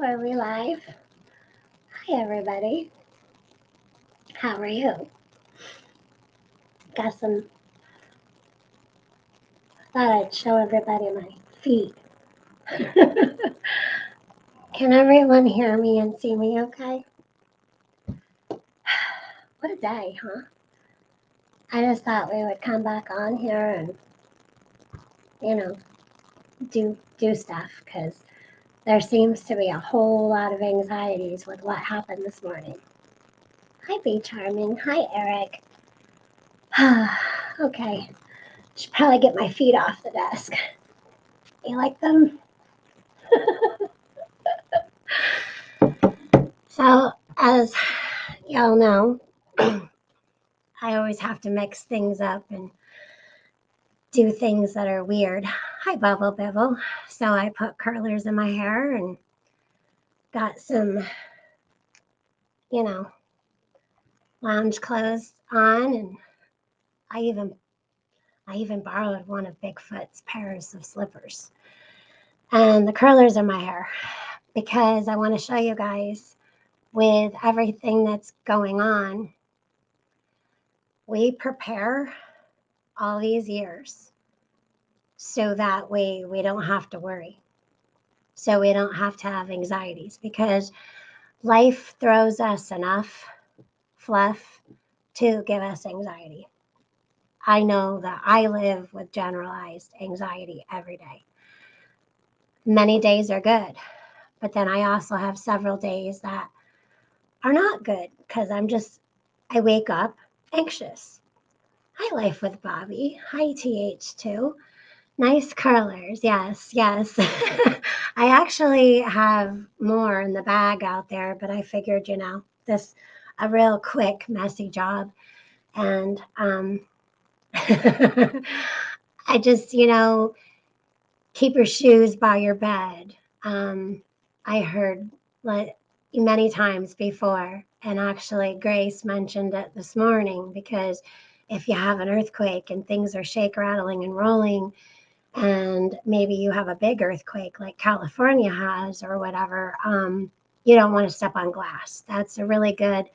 Oh, are we live? Hi, everybody. How are you? Got some. Thought I'd show everybody my feet. Can everyone hear me and see me okay? What a day, huh? I just thought we would come back on here and, you know, do stuff because there seems to be a whole lot of anxieties with what happened this morning. Hi, Be Charming. Hi, Eric. Okay. Should probably get my feet off the desk. You like them? So, as y'all know, I always have to mix things up and do things that are weird. Hi, Bubble Bibble. So I put curlers in my hair and got some, lounge clothes on, and I even borrowed one of Bigfoot's pairs of slippers. And the curlers are my hair because I want to show you guys with everything that's going on, we prepare all these years so that way we don't have to worry. So we don't have to have anxieties because life throws us enough fluff to give us anxiety. I know that I live with generalized anxiety every day. Many days are good, but then I also have several days that are not good because I wake up anxious. Hi, Life with Bobby. Hi, TH2. Nice curlers. Yes. I actually have more in the bag out there, but I figured, this a real quick, messy job. And I just, keep your shoes by your bed. I heard many times before, and actually Grace mentioned it this morning, because if you have an earthquake and things are shake, rattling, and rolling, and maybe you have a big earthquake like California has or whatever, you don't want to step on glass. That's a really good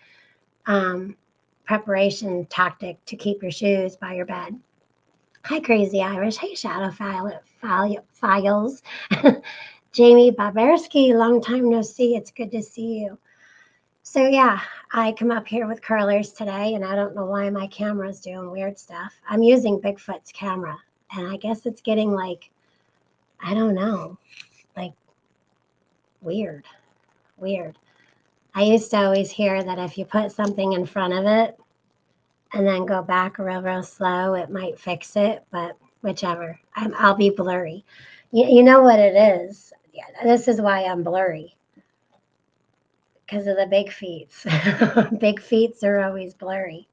preparation tactic to keep your shoes by your bed. Hi, Crazy Irish. Hey, Shadow Files. Jamie Baberski, long time no see. It's good to see you. So yeah, I come up here with curlers today, and I don't know why my camera's doing weird stuff. I'm using Bigfoot's camera, and I guess it's getting I don't know, weird. I used to always hear that if you put something in front of it and then go back real slow, it might fix it, but whichever. I'll be blurry. You know what it is? Yeah, this is why I'm blurry. Because of the big feet. Big feet are always blurry.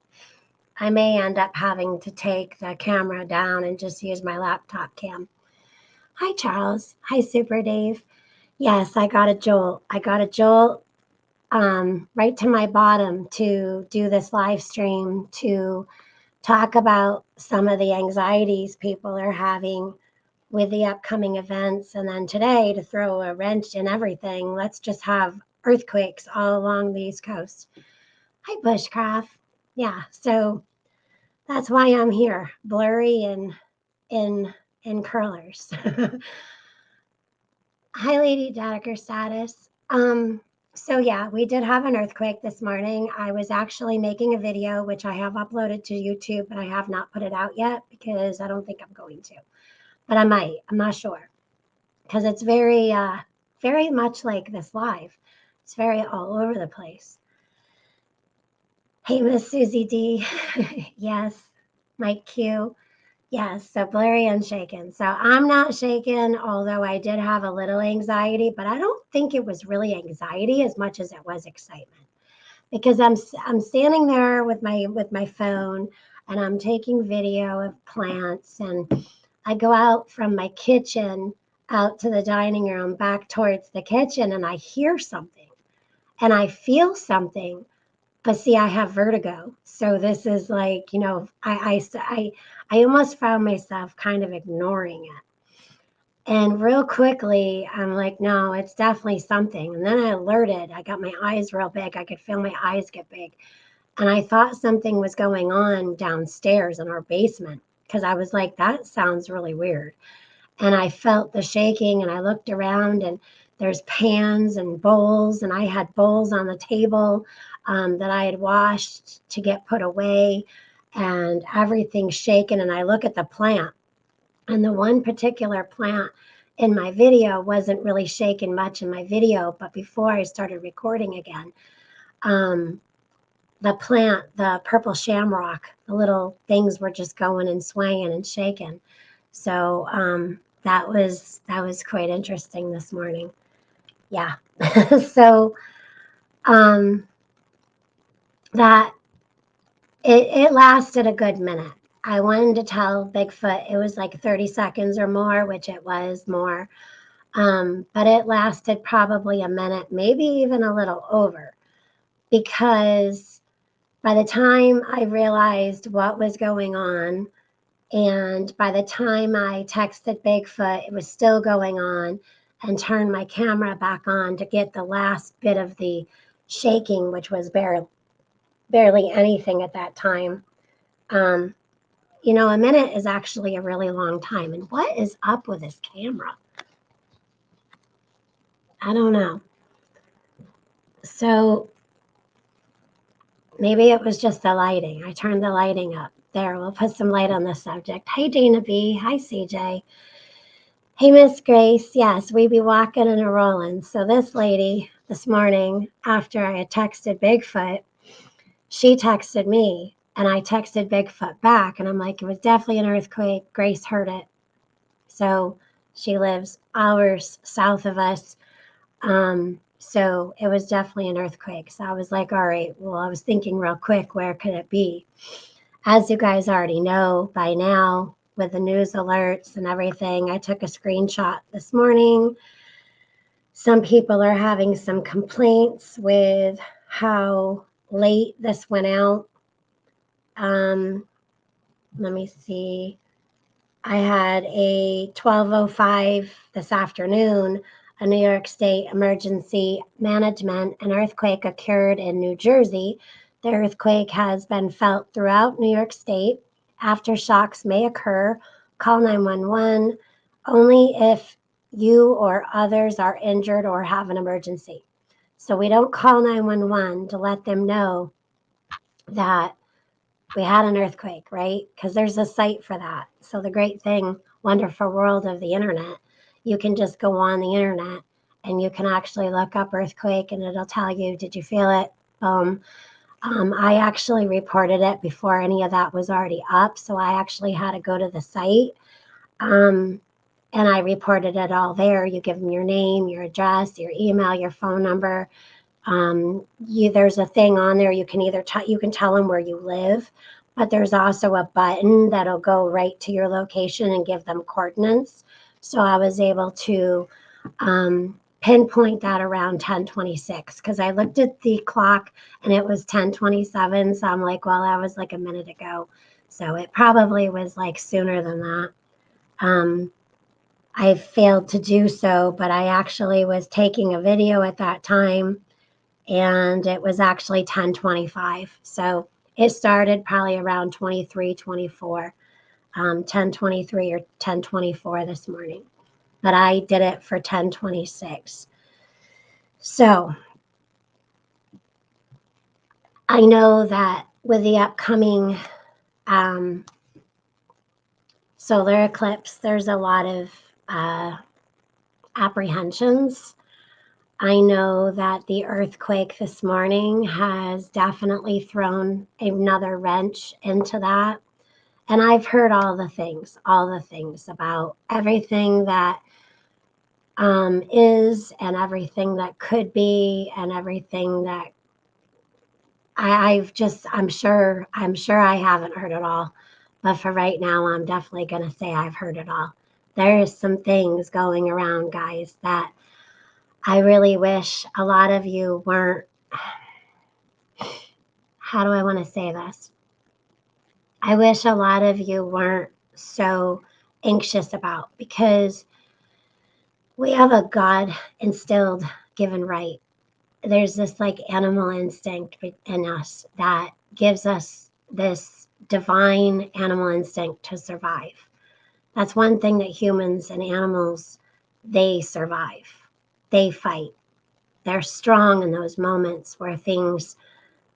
I may end up having to take the camera down and just use my laptop cam. Hi, Charles. Hi, Super Dave. Yes, I got a jolt. Right to my bottom to do this live stream to talk about some of the anxieties people are having with the upcoming events. And then today, to throw a wrench in everything, let's just have earthquakes all along the East Coast. Hi, Bushcraft. Yeah, so that's why I'm here, blurry and in curlers. Hi, Lady Dedeker Status. So yeah, we did have an earthquake this morning. I was actually making a video, which I have uploaded to YouTube, but I have not put it out yet because I don't think I'm going to. But I might. I'm not sure. Because it's very much like this live. It's very all over the place. Hey, Miss Susie D. Yes. Mike Q. Yes, so blurry and shaken. So I'm not shaken, although I did have a little anxiety, but I don't think it was really anxiety as much as it was excitement. Because I'm standing there with my phone and I'm taking video of plants, and I go out from my kitchen out to the dining room back towards the kitchen, and I hear something and I feel something. But see, I have vertigo. So this is I almost found myself kind of ignoring it. And real quickly, I'm like, no, it's definitely something. And then I alerted. I got my eyes real big. I could feel my eyes get big. And I thought something was going on downstairs in our basement because I was like, that sounds really weird. And I felt the shaking and I looked around and there's pans and bowls, and I had bowls on the table that I had washed to get put away, and everything's shaken. And I look at the plant, and the one particular plant in my video wasn't really shaking much in my video, but before I started recording again, um, the plant, the purple shamrock, the little things were just going and swaying and shaking. So that was quite interesting this morning. Yeah. So um, that it lasted a good minute. I wanted to tell Bigfoot it was like 30 seconds or more, which it was more. But it lasted probably a minute, maybe even a little over, because by the time I realized what was going on, and by the time I texted Bigfoot, it was still going on, and turned my camera back on to get the last bit of the shaking, which was barely anything at that time. Um, a minute is actually a really long time. And what is up with this camera? I don't know. So maybe it was just the lighting. I turned the lighting up. There, we'll put some light on the subject. Hey, Dana B. Hi, CJ. Hey, Miss Grace. Yes, we be walking and a rolling. So this lady this morning, after I had texted Bigfoot, she texted me, and I texted Bigfoot back, and I'm like, it was definitely an earthquake. Grace heard it. So she lives hours south of us. So it was definitely an earthquake. So I was like, all right, well, I was thinking real quick, where could it be? As you guys already know by now, with the news alerts and everything, I took a screenshot this morning. Some people are having some complaints with how late this went out. Let me see. I had a 12:05 this afternoon, a New York State emergency management. An earthquake occurred in New Jersey. The earthquake has been felt throughout New York State. Aftershocks may occur. Call 911 only if you or others are injured or have an emergency. So we don't call 911 to let them know that we had an earthquake, right? Because there's a site for that. So the great thing, wonderful world of the internet, you can just go on the internet and you can actually look up earthquake and it'll tell you, did you feel it? Boom. I actually reported it before any of that was already up. So I actually had to go to the site. And I reported it all there. You give them your name, your address, your email, your phone number. There's a thing on there. You can either you can tell them where you live, but there's also a button that'll go right to your location and give them coordinates. So I was able to pinpoint that around 10:26 because I looked at the clock and it was 10:27. So I'm like, well, that was like a minute ago. So it probably was like sooner than that. I failed to do so, but I actually was taking a video at that time, and it was actually 10:25. So it started probably around 23:24, 10:23 or 10:24 this morning. But I did it for 10:26. So I know that with the upcoming solar eclipse, there's a lot of apprehensions. I know that the earthquake this morning has definitely thrown another wrench into that. And I've heard all the things about everything that is and everything that could be and everything that I'm sure I haven't heard it all. But for right now, I'm definitely going to say I've heard it all. There is some things going around, guys, that I really wish a lot of you weren't. How do I want to say this? I wish a lot of you weren't so anxious about, because we have a God instilled given right. There's this like animal instinct in us that gives us this divine animal instinct to survive. That's one thing that humans and animals, they survive. They fight. They're strong in those moments where things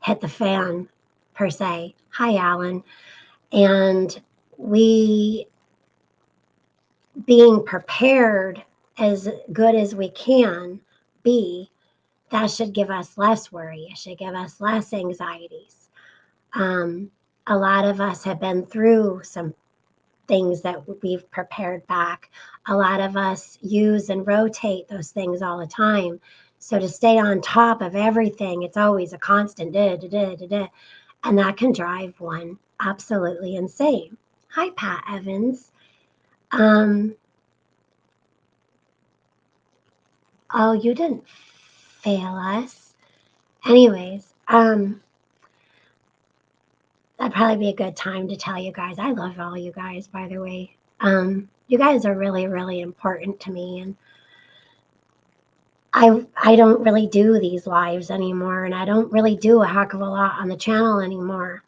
hit the fan, per se. Hi, Alan. And we, being prepared as good as we can be, that should give us less worry. It should give us less anxieties. A lot of us have been through some things that we've prepared back. A lot of us use and rotate those things all the time. So to stay on top of everything, it's always a constant and that can drive one absolutely insane. Hi, Pat Evans. Oh, you didn't fail us. Anyways, that'd probably be a good time to tell you guys. I love all you guys, by the way. You guys are really, really important to me, and I don't really do these lives anymore, and I don't really do a heck of a lot on the channel anymore.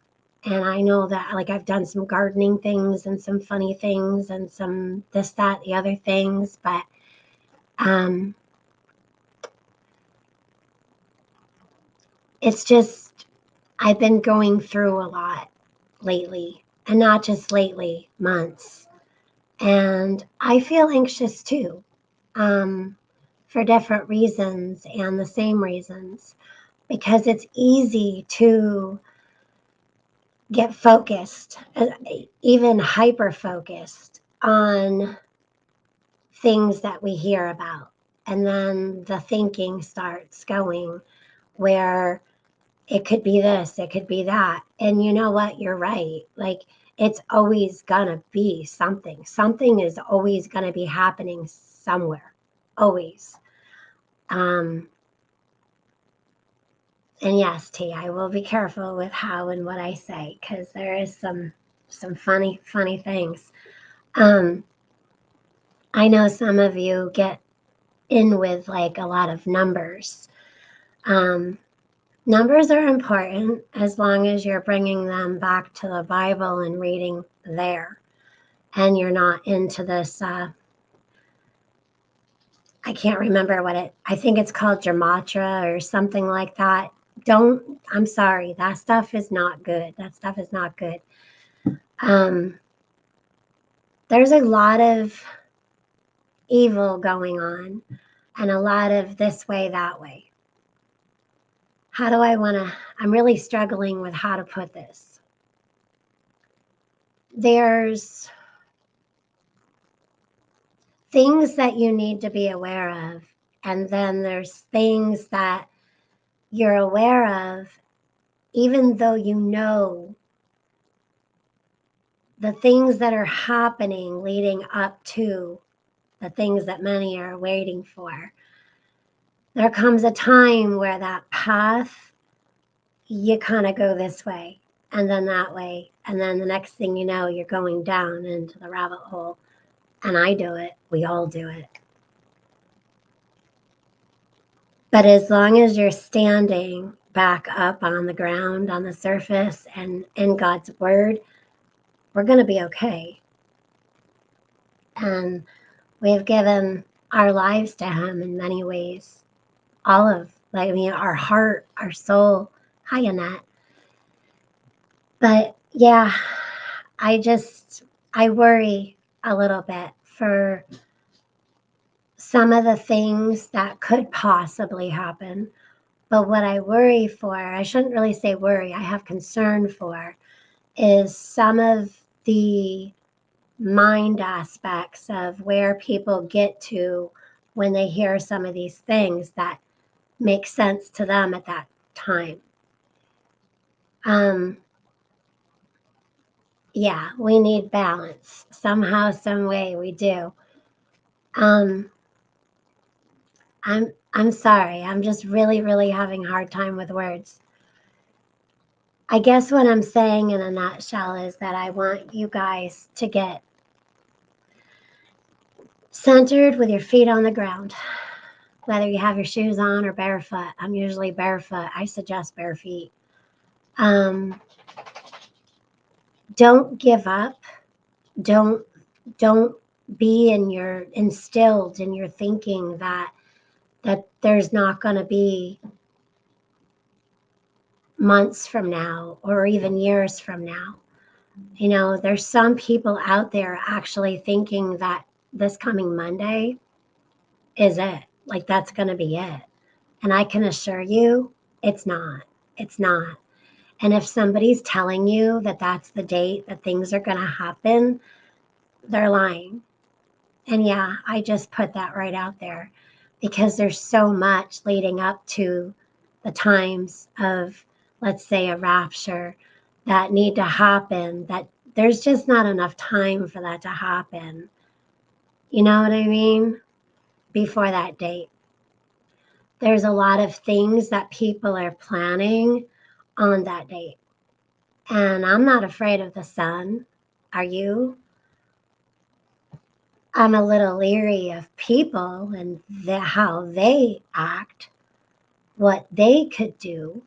And I know that like I've done some gardening things and some funny things and some this, that, the other things, but it's just I've been going through a lot lately, and not just lately, months. And I feel anxious too, for different reasons and the same reasons, because it's easy to get focused, even hyper focused on things that we hear about. And then the thinking starts going where it could be this, it could be that. And you know what? You're right. Like, it's always gonna be something. Something is always gonna be happening somewhere. Always. And yes, T, I will be careful with how and what I say, because there is some funny things. I know some of you get in with like a lot of numbers. Numbers are important as long as you're bringing them back to the Bible and reading there, and you're not into this. I can't remember I think it's called Gematria or something like that. I'm sorry, that stuff is not good. That stuff is not good. There's a lot of evil going on and a lot of this way, that way. How do I'm really struggling with how to put this. There's things that you need to be aware of, and then there's things that you're aware of, even though you know the things that are happening leading up to the things that many are waiting for. There comes a time where that path, you kind of go this way and then that way, and then the next thing you know, you're going down into the rabbit hole. And I do it. We all do it. But as long as you're standing back up on the ground, on the surface, and in God's word, we're going to be okay. And we've given our lives to him in many ways. Our heart, our soul. Hi, Annette. But yeah, I worry a little bit for some of the things that could possibly happen. But what I worry for, I shouldn't really say worry, I have concern for, is some of the mind aspects of where people get to when they hear some of these things that make sense to them at that time. Yeah, we need balance. Somehow, some way we do. I'm sorry. I'm just really, really having a hard time with words. I guess what I'm saying in a nutshell is that I want you guys to get centered with your feet on the ground, whether you have your shoes on or barefoot. I'm usually barefoot. I suggest bare feet. Um, don't give up. Don't don't be in your instilled in your thinking that there's not going to be months from now or even years from now. You know, there's some people out there actually thinking that this coming Monday is it. Like that's going to be it. And I can assure you, it's not. It's not. And if somebody's telling you that that's the date that things are going to happen, they're lying. And yeah, I just put that right out there because there's so much leading up to the times of, let's say, a rapture that need to happen, that there's just not enough time for that to happen. You know what I mean? Before that date. There's a lot of things that people are planning on that date. And I'm not afraid of the sun. Are you? I'm a little leery of people and how they act, what they could do.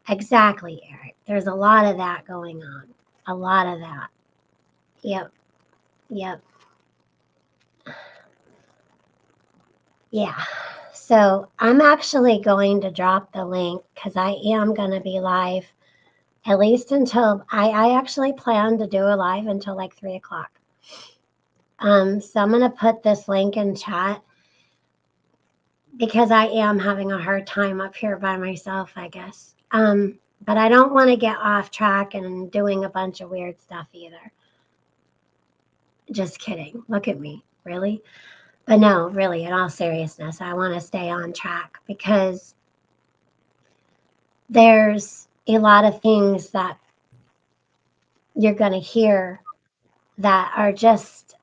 Exactly, Eric. There's a lot of that going on. A lot of that. Yep. Yep. Yeah. So I'm actually going to drop the link because I am going to be live at least until I actually plan to do a live until like 3 o'clock. So I'm going to put this link in chat because I am having a hard time up here by myself, I guess. But I don't want to get off track and doing a bunch of weird stuff either. Just kidding. Look at me. Really? But no, really, in all seriousness, I want to stay on track because there's a lot of things that you're going to hear that are just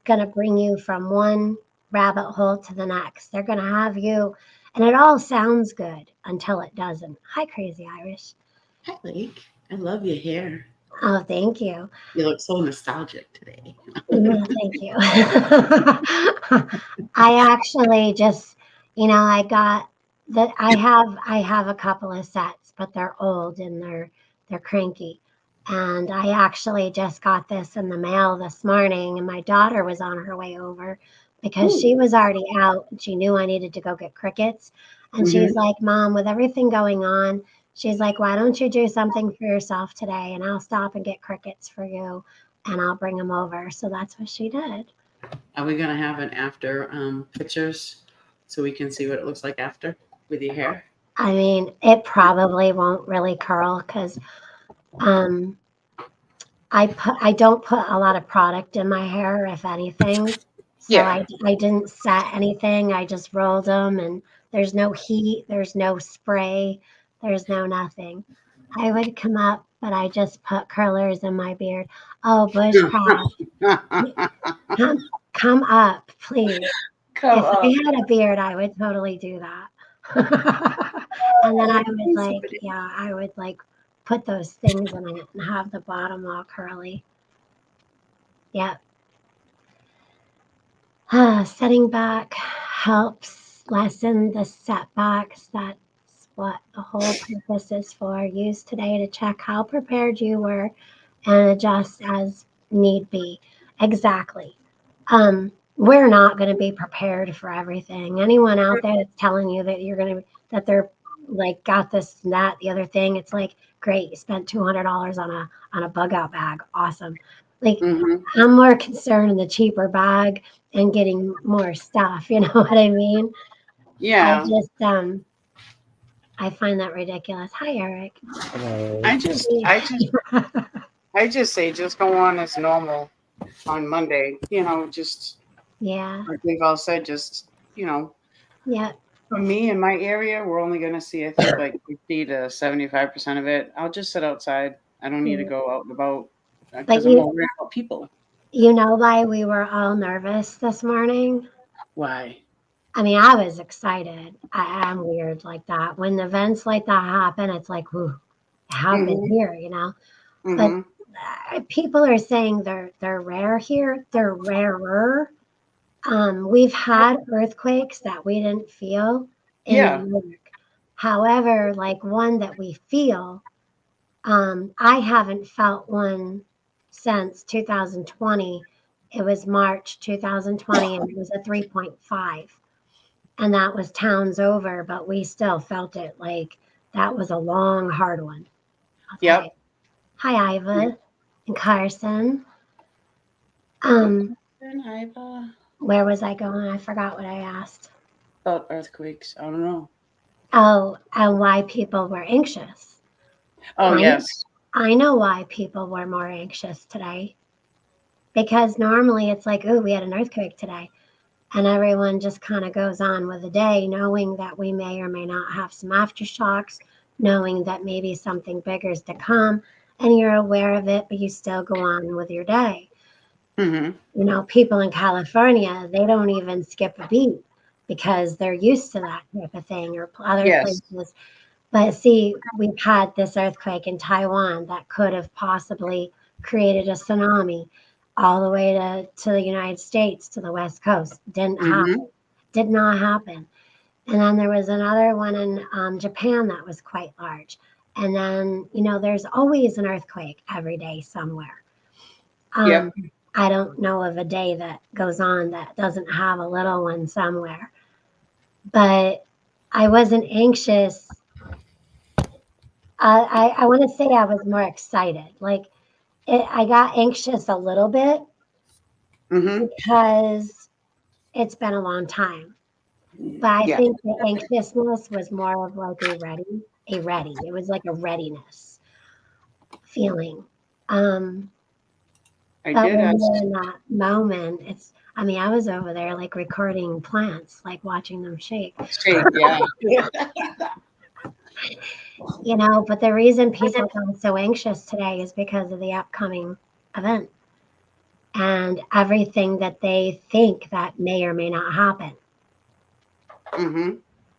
going to bring you from one rabbit hole to the next. They're going to have you, and it all sounds good until it doesn't. Hi, Crazy Irish. Hi, Lake. I love your hair. Oh, thank you. You look so nostalgic today. Thank you. I actually just, I got that. I have a couple of sets, but they're old and they're cranky. And I actually just got this in the mail this morning, and my daughter was on her way over because Ooh. she was already out and she knew I needed to go get crickets. And she's Mm-hmm. like, Mom, with everything going on, she's like, why don't you do something for yourself today? And I'll stop and get crickets for you and I'll bring them over. So that's what she did. Are we gonna have an after pictures so we can see what it looks like after with your hair? I mean, it probably won't really curl because um, I don't put a lot of product in my hair, if anything. So Yeah. I didn't set anything. I just rolled them, and there's no heat, there's no spray, there's no nothing. I would come up, but I just put curlers in my beard. Oh, bushcraft, come up, please. Come If I up. had a beard, I would totally do that. And then I would like, yeah, I would like put those things in it and have the bottom all curly. Yeah. Setting back helps lessen the setbacks. That's what the whole purpose is for. Use today to check how prepared you were and adjust as need be. Exactly. We're not going to be prepared for everything. Anyone out there that's telling you that you're going to, that they're like got this and that, the other thing, it's like, great, you spent $200 on a bug out bag. Awesome. Like, Mm-hmm. I'm more concerned in the cheaper bag and getting more stuff. You know what I mean? I Yeah. just, I find that ridiculous. Hi, Eric. I just, I just, I just say just go on as normal on Monday. Just Yeah. like we've all said, just Yeah. for me in my area, we're only gonna see I think like 50 to 75% of it. I'll just sit outside. I don't need to Yeah. go out and about But because I'm more worried about people. you know why we were all nervous this morning? Why? I mean, I was excited. I'm weird like that. When events like that happen, it's like, ooh, it happened Mhm. here. But Mhm. people are saying they're rare here. They're rarer. We've had earthquakes that we didn't feel in Yeah. New York. However, like one that we feel, I haven't felt one since 2020. It was March 2020 and it was a 3.5. And that was towns over, but we still felt it. Like that was a long, hard one. I'll tell you. Yep. Hi, Iva and Carson. Iva. Where was I going? I forgot what I asked. About earthquakes. I don't know. Oh, and why people were anxious. Oh, yes. I know why people were more anxious today. Because normally it's like, oh, we had an earthquake today. And everyone just kind of goes on with the day, knowing that we may or may not have some aftershocks, knowing that maybe something bigger is to come, and you're aware of it, but you still go on with your day. Mm-hmm. You know, people in California, they don't even skip a beat because they're used to that type of thing, or other Yes. places. But see, we've had this earthquake in Taiwan that could have possibly created a tsunami all the way to the United States, to the West Coast. Didn't happen. Did not happen. And then there was another one in Japan that was quite large. And then, you know, there's always an earthquake every day somewhere. Yep. I don't know of a day that goes on that doesn't have a little one somewhere. But I wasn't anxious. I want to say I was more excited. Like I got anxious a little bit Mm-hmm. because it's been a long time. But I Yeah. think the anxiousness was more of like a ready. It was like a readiness feeling. I But did when ask. you're in that moment, I mean, I was over there like recording plants, like watching them shake. Shake, yeah. You know, but the reason people got so anxious today is because of the upcoming event and everything that they think that may or may not happen. Mm-hmm.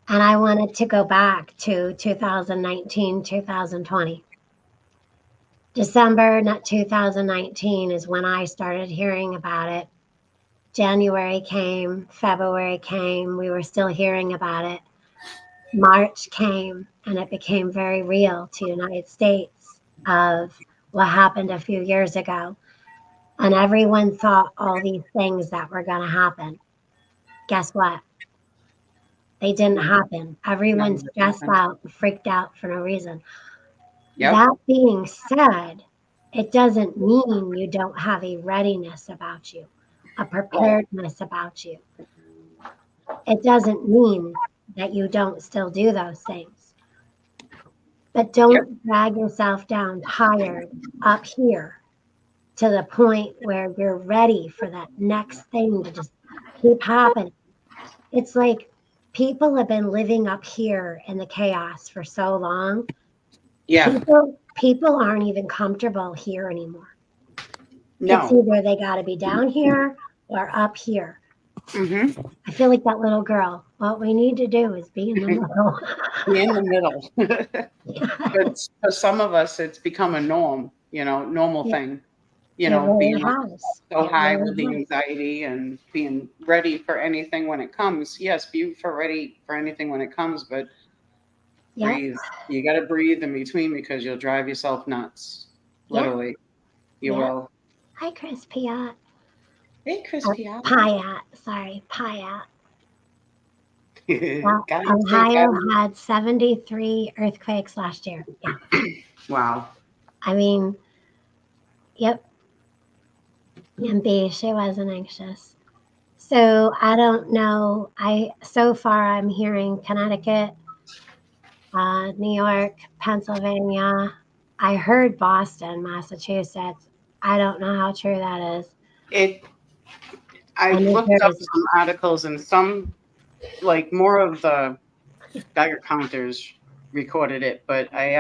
And I wanted to go back to 2019, 2020. December 2019 is when I started hearing about it. January came, February came, we were still hearing about it. March came, and it became very real to the United States of what happened a few years ago. And everyone thought all these things that were going to happen. Guess what? They didn't happen. Everyone's stressed out, freaked out for no reason. Yep. That being said, it doesn't mean you don't have a readiness about you, a preparedness about you. It doesn't mean that you don't still do those things. But don't drag yourself down tired up here to the point where you're ready for that next thing to just keep happening. It's like people have been living up here in the chaos for so long. Yeah. People aren't even comfortable here anymore. It's No. either they got to be down here or up here. Mm-hmm. I feel like that little girl. What we need to do is be in the middle. Be in the middle. But for some of us, it's become a norm, normal Yeah, thing, it really being has. so It high with really the has. anxiety and being ready for anything when it comes. Yes, be for ready for anything when it comes, but Yep. breathe. You got to breathe in between because you'll drive yourself nuts. Yeah. Literally, you Yeah. will. Hi, Chris Piat. Hey, Chris Piat. Piat. Sorry, Piat. Well, Gotta say Ohio that. had 73 earthquakes last year. Yeah. Wow. I mean, yep. And B, she wasn't anxious. So I don't know. So far I'm hearing Connecticut, New York, Pennsylvania. I heard Boston, Massachusetts. I don't know how true that is. I And New looked up Jersey. some articles and some, like more of the Geiger counters recorded it, but I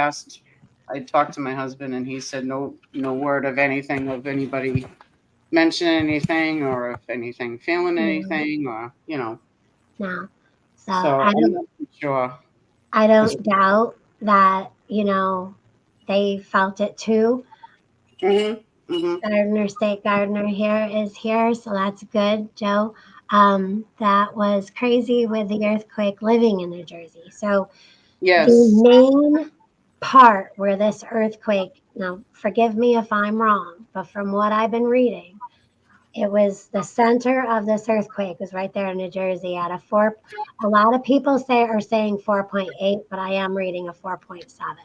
talked to my husband and he said no word of anything of anybody mentioning anything or if anything feeling anything or No. So So I'm not sure. I don't doubt that, they felt it too. Mm-hmm. Mm-hmm. State Gardener here is here, so that's good, Joe. that was crazy with the earthquake living in New Jersey. So the Yes. main part where this earthquake, now forgive me if I'm wrong, but from what I've been reading, it was the center of this earthquake was right there in New Jersey at a four. A lot of people are saying 4.8, but I am reading a 4.7.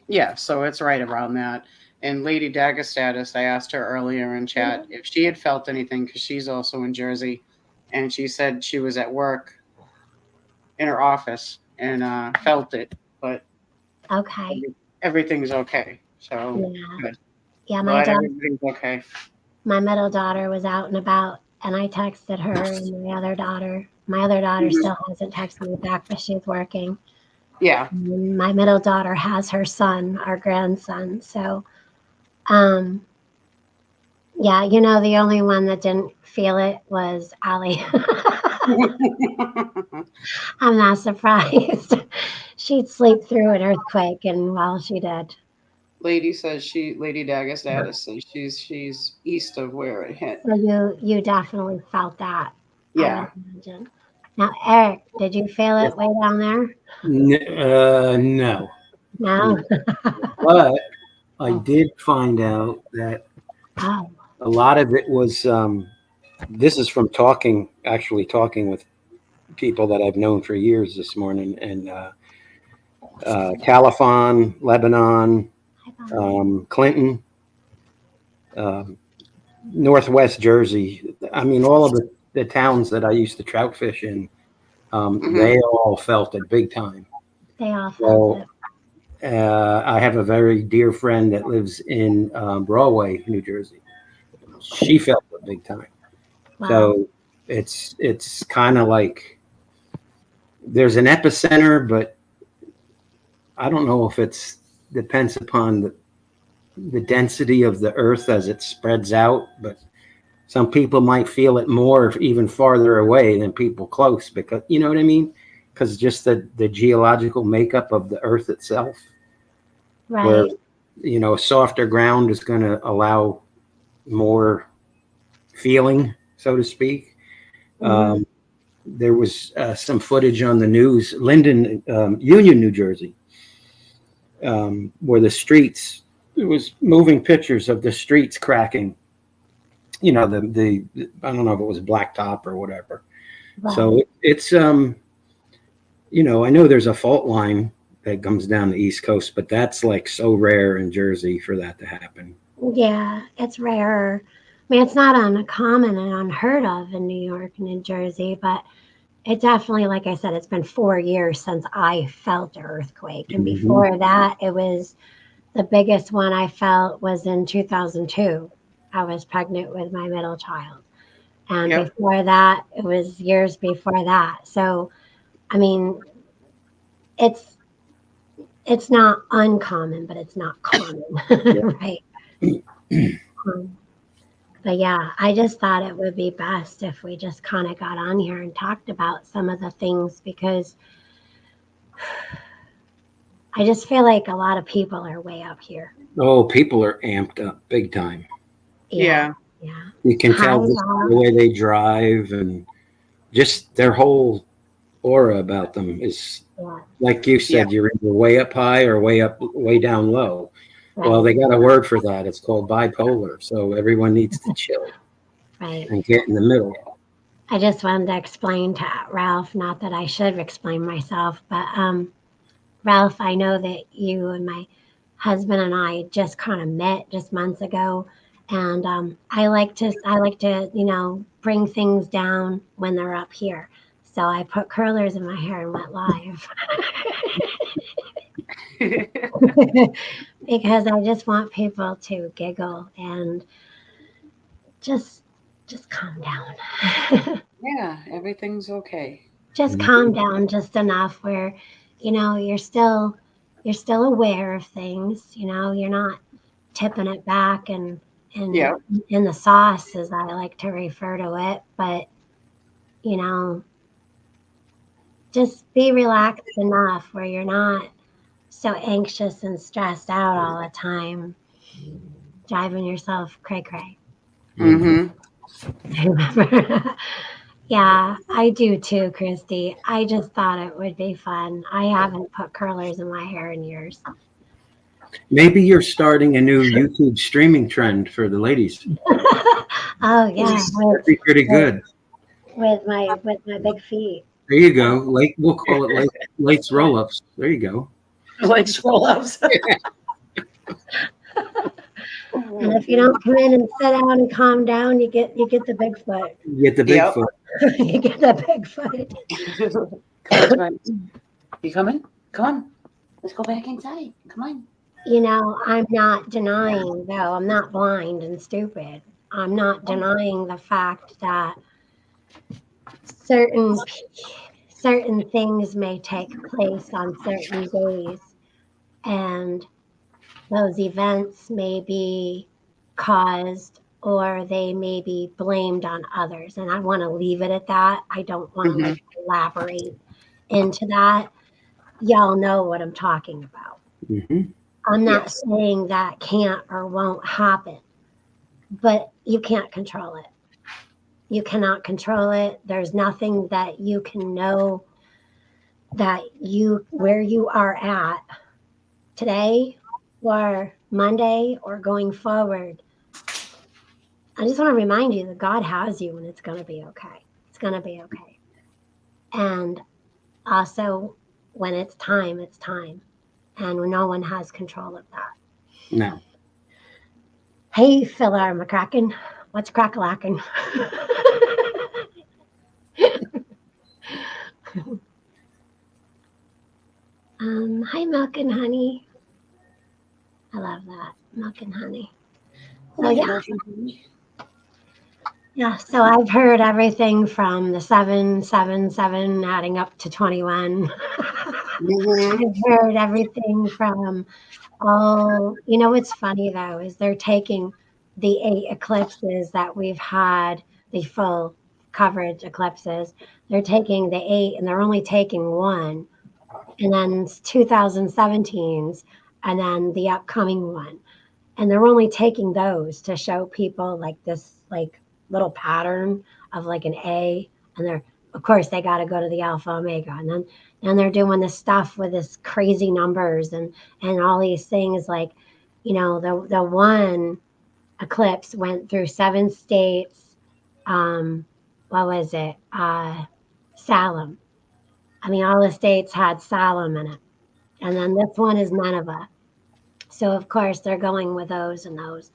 Yeah, so it's right around that. And Lady Dagestatus, I asked her earlier in chat if she had felt anything because she's also in Jersey, and she said she was at work in her office and felt it, but Okay. everything's okay. So Yeah. good. Yeah, Glad everything's okay. my middle daughter was out and about, and I texted her and my other daughter. My other daughter Mhm. still hasn't texted me back, but she's working. Yeah. And my middle daughter has her son, our grandson. So, um, yeah, the only one that didn't feel it was Allie. I'm not surprised. She'd sleep through an earthquake, and well, she did. Lady Dagestatus says she's east of where it hit. So you definitely felt that, I would Yeah. imagine. Now, Eric, did you feel Yes. it way down there? No. No. But I did find out that Oh, a lot of it was. This is from actually talking with people that I've known for years this morning, and Califon, Lebanon, Clinton, um, Northwest Jersey. I mean, all of the towns that I used to trout fish in, Hmm. they all felt it big time. they all felt So it. I have a very dear friend that lives in Broadway, New Jersey. She felt it big time. Wow. So it's kind of like there's an epicenter, but I don't know if it's depends upon the density of the earth as it spreads out. But some people might feel it more even farther away than people close because you know what I mean? Because just the geological makeup of the earth itself, where Right. softer ground is going to allow more feeling, so to speak. Hmm. There was some footage on the news, Linden, Union, New Jersey, where the streets. It was moving pictures of the streets cracking. The I don't know if it was blacktop or whatever. Right. So it's. I know there's a fault line that comes down the East Coast, but that's like so rare in Jersey for that to happen. Yeah, it's rare. I mean, it's not uncommon and unheard of in New York and New Jersey, but it definitely, like I said, it's been 4 years since I felt an earthquake. And Mhm. before that, it was the biggest one I felt was in 2002. I was pregnant with my middle child. And Yep. before that, it was years before that. So, I mean, it's it's not uncommon, but it's not common, right? Um, but yeah, I just thought it would be best if we just kind of got on here and talked about some of the things because I just feel like a lot of people are way up here. Oh, people are amped up big time. Yeah, Yeah. yeah. You can Hi, tell just by the Ralph. way they drive and just their whole aura about them is Yeah, like you Yeah. said, you're either way up high or way down low. Well, right, they got a word for that. It's called bipolar. So everyone needs to chill right. and get in the middle. I just wanted to explain to Ralph, not that I should explain myself, but Ralph, I know that you and my husband and I just kind of met just months ago, and I like to bring things down when they're up here. So I put curlers in my hair and went live because I just want people to giggle and just just calm down. Yeah, everything's okay. Just calm Mhm. down just enough where you're still aware of things, you're not tipping it back and Yeah. in the sauce as I like to refer to it, but you know just be relaxed enough where you're not so anxious and stressed out all the time, driving yourself cray cray. Mhm. Mm-hmm. Remember? Yeah, I do too, Christy. I just thought it would be fun. I haven't put curlers in my hair in years. Maybe you're starting a new YouTube streaming trend for the ladies. Oh yeah, That'd be pretty good. with my big feet. There you go. Like we'll call it Lake's roll-ups. There you go. Legs roll ups. And if you don't come in and sit down and calm down, you get the Bigfoot. You get the Yep. Bigfoot. You get the Bigfoot. Come on. You coming? Come on. Let's go back inside. Come on. You know, I'm not denying though. I'm not blind and stupid. I'm not denying the fact that certain certain things may take place on certain days, and those events may be caused or they may be blamed on others. And I want to leave it at that. I don't want to elaborate into that. Y'all know what I'm talking about. Mhm. I'm not Yes. saying that can't or won't happen, but you can't control it. You cannot control it. There's nothing that you can know that where you are at today or Monday or going forward. I just want to remind you that God has you and it's going to be okay. It's going to be okay. And also, when it's time, it's time. And no one has control of that. No. Hey, Phillar McCracken, what's crack-a-lackin'? Hi, Milk and Honey. I love that, Milk and Honey. So yeah, so I've heard everything from the 777 adding up to 21. I've heard everything from you know what's funny though is they're taking the 8 eclipses that we've had, the full coverage eclipses, they're taking the 8 and they're only taking 1, and then 2017's, and then the upcoming one. And they're only taking those to show people like this like little pattern of like an A, and they're of course they got to go to the Alpha Omega, and then they're doing this stuff with this crazy numbers and all these things, like, you know, the one eclipse went through 7 states. What was it? Salem. I mean, all the states had Salem in it, and then this one is Nineveh. So of course they're going with those and those,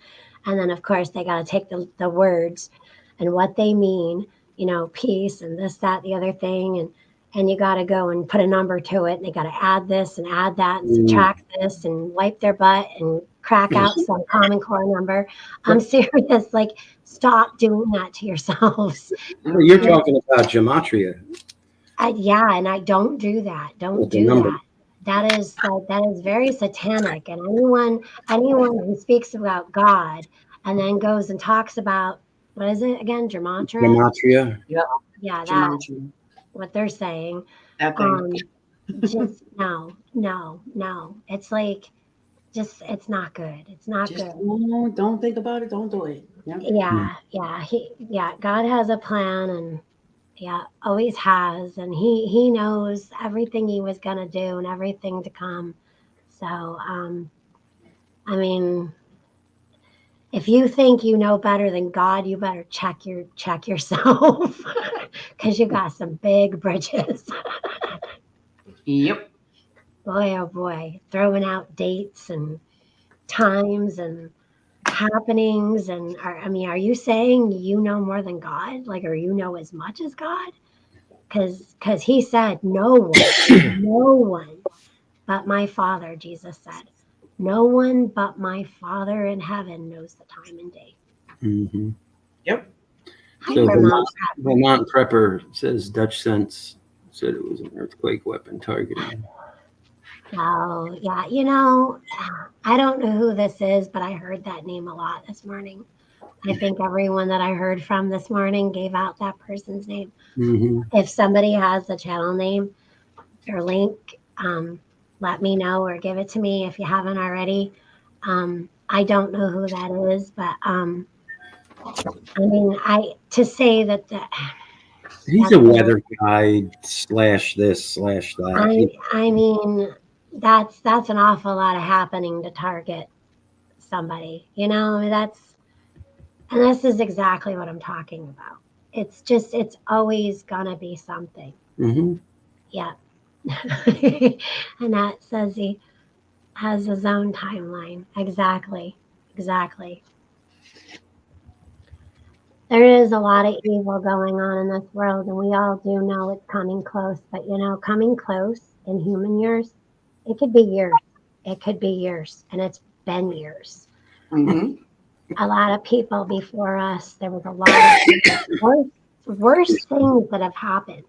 and then of course they got to take the words and what they mean, you know, peace and this, that, the other thing, and you got to go and put a number to it, and they got to add this and add that and subtract this and wipe their butt and crack out some common core number. I'm serious. Like, stop doing that to yourselves. You're talking about gematria. Yeah, and I don't do that. Don't With the do number. that. That is very satanic. And anyone who speaks about God and then goes and talks about, what is it again, gematria? Gematria. Yeah, that's what they're saying. That thing. Just no. It's like, just, it's not good. It's not Just good. don't think about it. Don't do it. Yeah. God has a plan, and yeah, always has, and he knows everything he was gonna do and everything to come. So I mean, if you think you know better than God, you better check yourself, because you got some big bridges. Yep. Boy, oh boy, throwing out dates and times and happenings, and are you saying you know more than God? Like, or you know as much as God? Because he said no one but my Father. Jesus said, no one but my Father in heaven knows the time and day. Mm-hmm. Yep. Hi, So Vermont. Vermont Prepper says Dutch Sense said it was an earthquake weapon targeting. Oh, yeah. You know, I don't know who this is, but I heard that name a lot this morning. I think everyone that I heard from this morning gave out that person's name. Mm-hmm. If somebody has the channel name or link, let me know or give it to me if you haven't already. I don't know who that is, but I mean, to say that He's a weather guide slash this slash that. I mean, that's an awful lot of happening to target somebody. You know, I mean, and this is exactly what I'm talking about. It's always gonna be something. Hmm. Yeah. And that says he has his own timeline. Exactly. Exactly. There is a lot of evil going on in this world, and we all do know it's coming close. But you know, coming close in human years, it could be years. It could be years, and it's been years. Hmm. A lot of people before us, there was a lot of worse things that have happened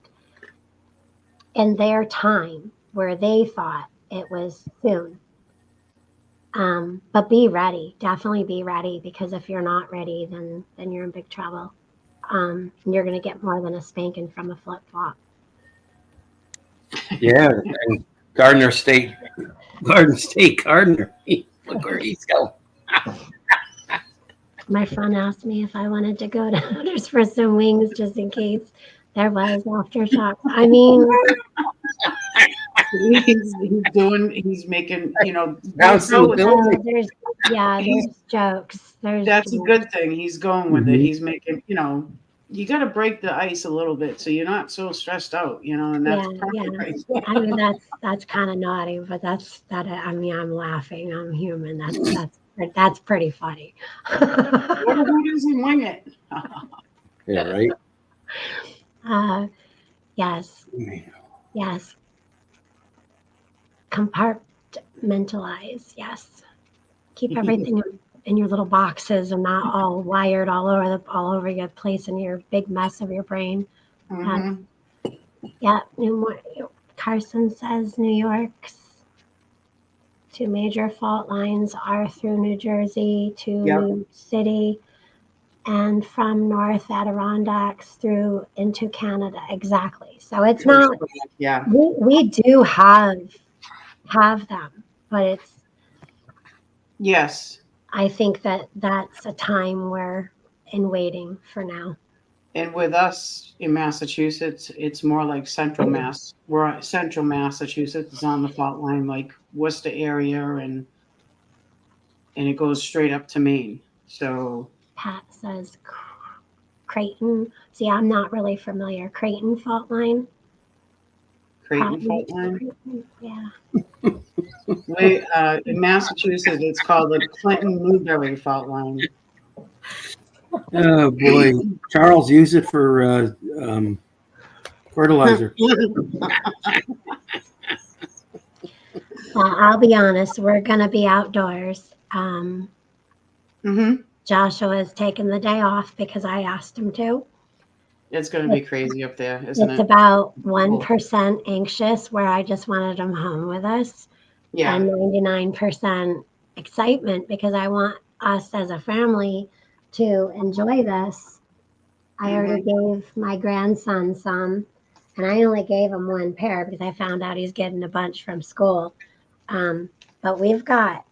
in their time where they thought it was soon. But be ready. Definitely be ready, because if you're not ready, then you're in big trouble. You're going to get more than a spanking from a flip flop. Yeah, and Garden State Gardner. Look where he's going. My friend asked me if I wanted to go to Hooters for some wings just in case there was aftershock. I mean, He's making, Bouncing the building. there's jokes. That's a good thing. He's going with it. Mhm. He's making, you got to break the ice a little bit so you're not so stressed out, and that's Yeah. perfect. I mean, that's kind of naughty, but I mean, I'm laughing. I'm human. That's pretty funny. Who doesn't wing it? Yeah, right. Yes, yes. Compartmentalize. Yes. Keep everything in your little boxes and not all wired all over your place in your big mess of your brain. Mhm. Yeah. Carson says New York's two major fault lines are through New Jersey to Yep. New City, and from North Adirondacks through into Canada. Exactly. So it's not. Yeah. We do have them, but it's. Yes. I think that's a time we're in waiting for now. And with us in Massachusetts, it's more like central Mass. We're central Massachusetts is on the fault line, like Worcester area, and it goes straight up to Maine. So Pat says Creighton. See, I'm not really familiar. Creighton fault line. Creighton fault line. Creighton, yeah. In Massachusetts, it's called the Clinton-Newberry fault line. Oh boy, Charles, use it for fertilizer. I'll be honest. We're gonna be outdoors. Mm-hmm. Joshua has taken the day off because I asked him to. It's going to be crazy up there, isn't it? It's about 1% anxious, where I just wanted him home with us, Yeah. and 99% excitement because I want us as a family to enjoy this. I already gave my grandson some, and I only gave him one pair because I found out he's getting a bunch from school. But we've got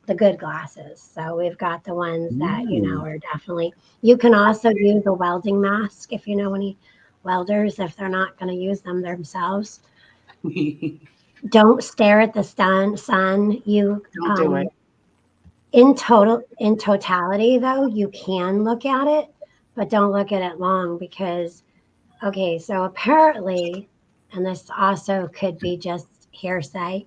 the good glasses, so we've got the ones that are definitely. You can also use a welding mask if you know any welders, if they're not going to use them themselves. Don't stare at the sun. You Don't do it. In totality, though, you can look at it, but don't look at it long because, okay, so apparently, and this also could be just hearsay.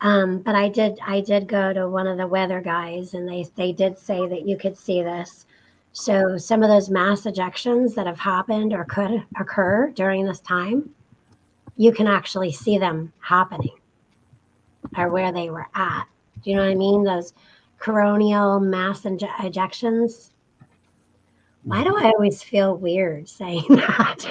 But I did go to one of the weather guys, and they did say that you could see this. So some of those mass ejections that have happened or could occur during this time, you can actually see them happening or where they were at. Do you know what I mean? Those coronal mass ejections. Why do I always feel weird saying that?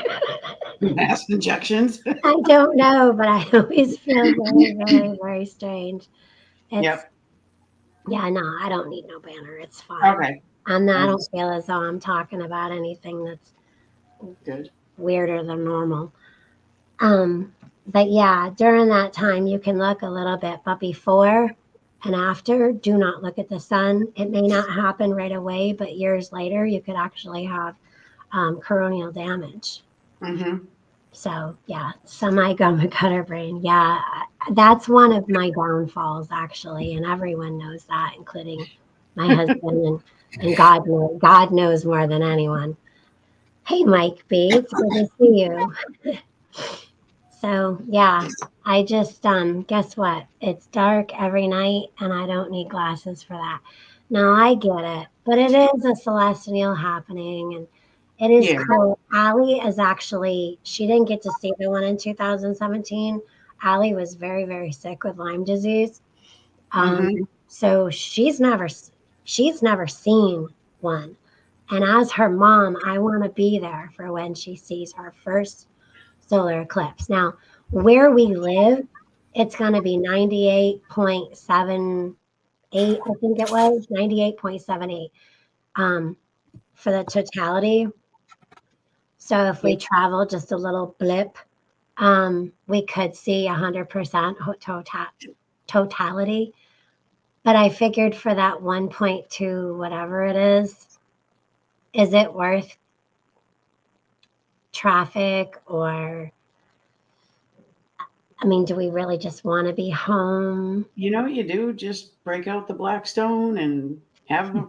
Mass injections. I don't know, but I always feel very, very, very strange. Yep. Yeah, no, I don't need no banner. It's fine. Okay. I don't feel as though I'm talking about anything that's good, weirder than normal. But yeah, during that time you can look a little bit, but before and after, do not look at the sun. It may not happen right away, but years later you could actually have coronial damage. Mm-hmm. So yeah, semi-gum and gutter brain. Yeah, that's one of my downfalls actually, and everyone knows that, including my husband and God knows more than anyone. Hey, Mike B, it's good to see you. So yeah, I just guess what? It's dark every night, and I don't need glasses for that. No, I get it, but it is a celestial happening, and it is Yeah. cool. Allie is actually, she didn't get to see the one in 2017. Allie was very, very sick with Lyme disease. Mm-hmm. So she's never seen one. And as her mom, I want to be there for when she sees her first solar eclipse. Now, where we live, it's going to be 98.78, I think it was 98.78 for the totality. So if we travel just a little blip, we could see 100% totality. But I figured for that 1.2, whatever it is it worth traffic? Or, I mean, do we really just want to be home? You know what you do? Just break out the Blackstone and have a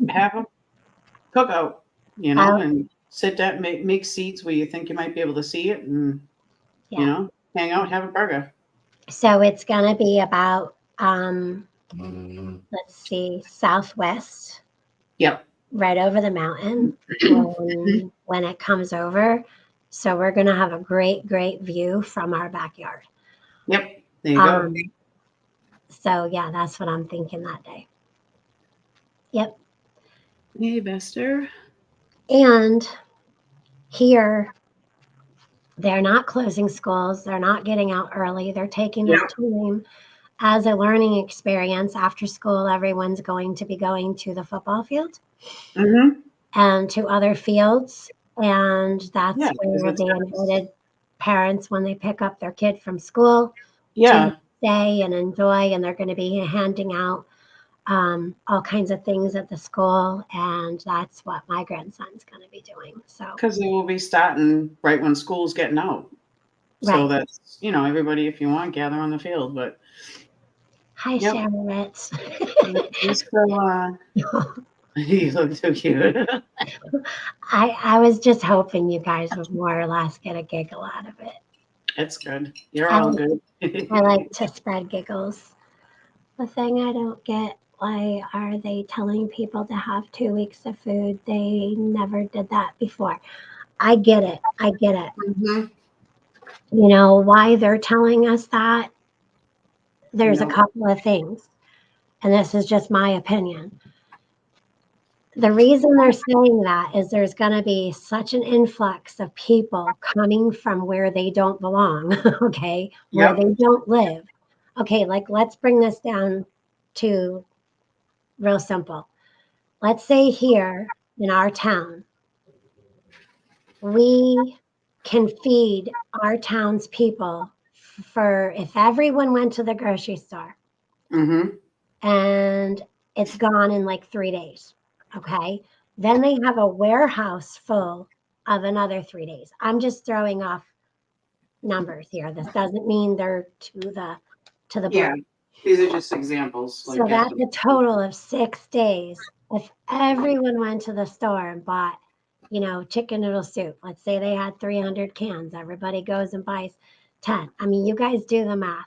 cookout, Uh, and sit down, make seats where you think you might be able to see it, and yeah. hang out, have a burger. So it's going to be about, let's see, southwest, Yep. right over the mountain when it comes over. So we're going to have a great, great view from our backyard. Yep. There you go. So yeah, that's what I'm thinking that day. Yep. Hey, Bester. And here, they're not closing schools. They're not getting out early. They're taking that time as a learning experience. After school, everyone's going to be going to the football field and to other fields. And that's where they invited parents, when they pick up their kid from school, to stay and enjoy. And they're going to be handing out all kinds of things at the school. And that's what my grandson's going to be doing. So, because they will be starting right when school's getting out. So that's, everybody, if you want, gather on the field. But hi, Sharon Ritz. You look so cute. I was just hoping you guys would more or less get a giggle out of it. That's good. You're all good. I like to spread giggles. The thing I don't get, why are they telling people to have 2 weeks of food? They never did that before. I get it. Mm-hmm. You know why they're telling us that? There's a couple of things, and this is just my opinion. The reason they're saying that is there's going to be such an influx of people coming from where they don't belong, okay, where they don't live. Okay, like let's bring this down to real simple. Let's say here in our town, we can feed our townspeople for, if everyone went to the grocery store and it's gone in like 3 days. Okay. Then they have a warehouse full of another 3 days. I'm just throwing off numbers here. This doesn't mean they're to the Yeah, these are just examples. So that's a total of 6 days. If everyone went to the store and bought, chicken noodle soup, let's say they had 300 cans, everybody goes and buys 10. I mean, you guys do the math.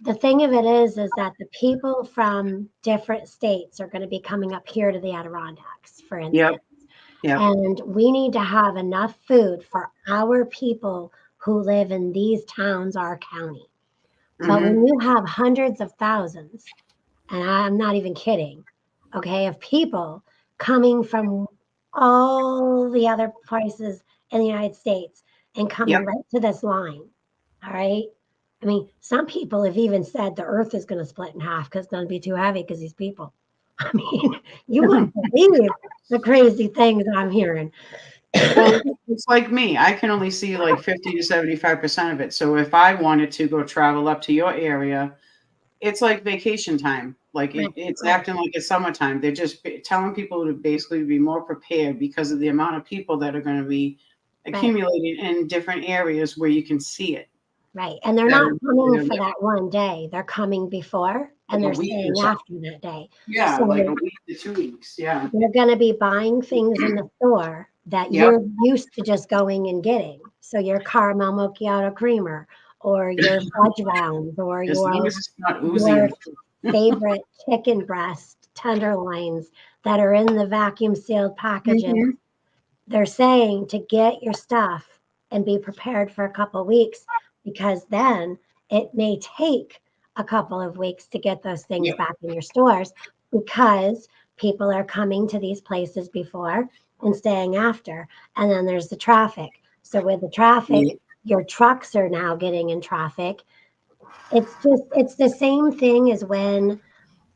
The thing of it is that the people from different states are going to be coming up here to the Adirondacks, for instance. And we need to have enough food for our people who live in these towns, our county. But when you have hundreds of thousands, and I'm not even kidding, okay, of people coming from all the other places in the United States and coming right to this line, all right? I mean, some people have even said the earth is going to split in half because it's going to be too heavy because these people. I mean, you wouldn't believe the crazy things I'm hearing. Well, it's like me. I can only see like 50 to 75% of it. So if I wanted to go travel up to your area, it's like vacation time. Like it's acting like it's summertime. They're just telling people to basically be more prepared because of the amount of people that are going to be accumulating in different areas where you can see it. Right. And they're not coming for that one day. They're coming before and they're staying after that day. Yeah, so like a week to 2 weeks. Yeah. They're going to be buying things in the store that you're used to just going and getting. So your caramel macchiato creamer or your fudge rounds or as long as it's not oozing. your favorite chicken breast tenderloins that are in the vacuum sealed packages. They're saying to get your stuff and be prepared for a couple of weeks, because then it may take a couple of weeks to get those things back in your stores, because people are coming to these places before and staying after. And then there's the traffic. So with the traffic, your trucks are now getting in traffic. It's the same thing as when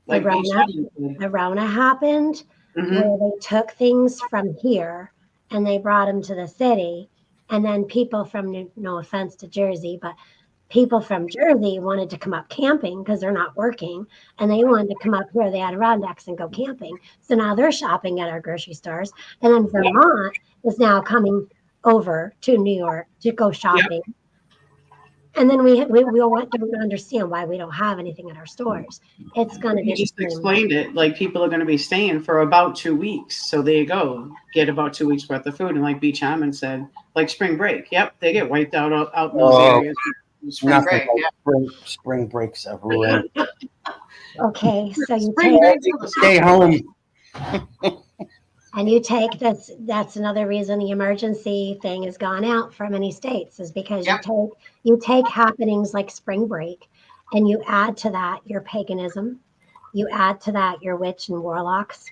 the Rona happened, where they took things from here and they brought them to the city. And then people from, no offense to Jersey, but people from Jersey wanted to come up camping because they're not working. And they wanted to come up here, the Adirondacks, and go camping. So now they're shopping at our grocery stores. And then Vermont is now coming over to New York to go shopping. And then we don't understand why we don't have anything in our stores. It's going to be. You just explained it. Like people are going to be staying for about 2 weeks. So there you go. Get about 2 weeks worth of food. And like Beach Hammond said, like spring break. Yep, they get wiped out in those areas. Spring break. Spring breaks everywhere. Okay, so you stay home. And you take this, that's another reason the emergency thing has gone out for many states, is because you take happenings like spring break and you add to that your paganism, you add to that your witch and warlocks,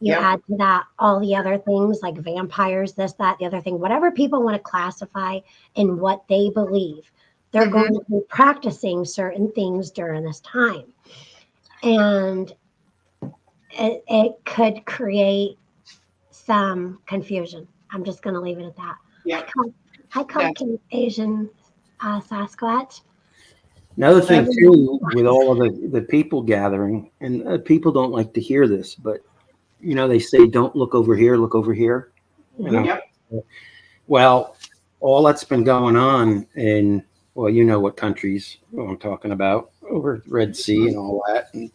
you add to that all the other things like vampires, this, that, the other thing, whatever people want to classify in what they believe, they're going to be practicing certain things during this time. And it could create some confusion. I'm just going to leave it at that. Yeah. Hi, Caucasian Asian Sasquatch. Another thing too, with all of the people gathering, and people don't like to hear this, but you know, they say, don't look over here, look over here. You know? Well, all that's been going on in, well, you know what countries I'm talking about, over Red Sea and all that. And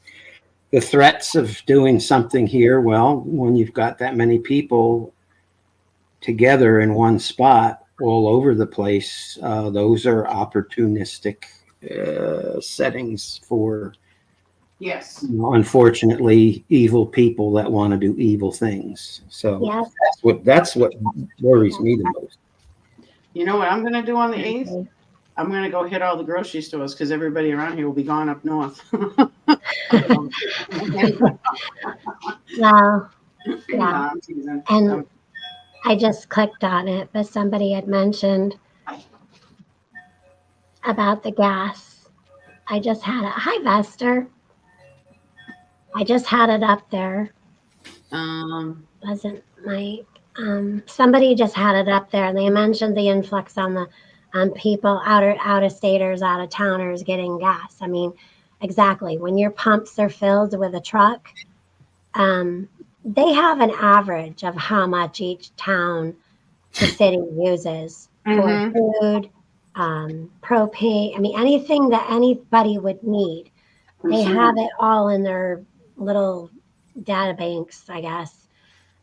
the threats of doing something here, well, when you've got that many people together in one spot all over the place, those are opportunistic settings for, unfortunately, evil people that want to do evil things. So that's what worries me the most. You know what I'm going to do on the 8th? I'm going to go hit all the grocery stores because everybody around here will be gone up north. Well, yeah. And I just clicked on it, but somebody had mentioned about the gas. I just had it. Hi, Vester. I just had it up there. Wasn't Mike? Somebody just had it up there, and they mentioned the influx on the people out of staters, out of towners getting gas. I mean, exactly. When your pumps are filled with a truck, they have an average of how much each town, the city uses for food, propane. I mean, anything that anybody would need. They have it all in their little data banks, I guess.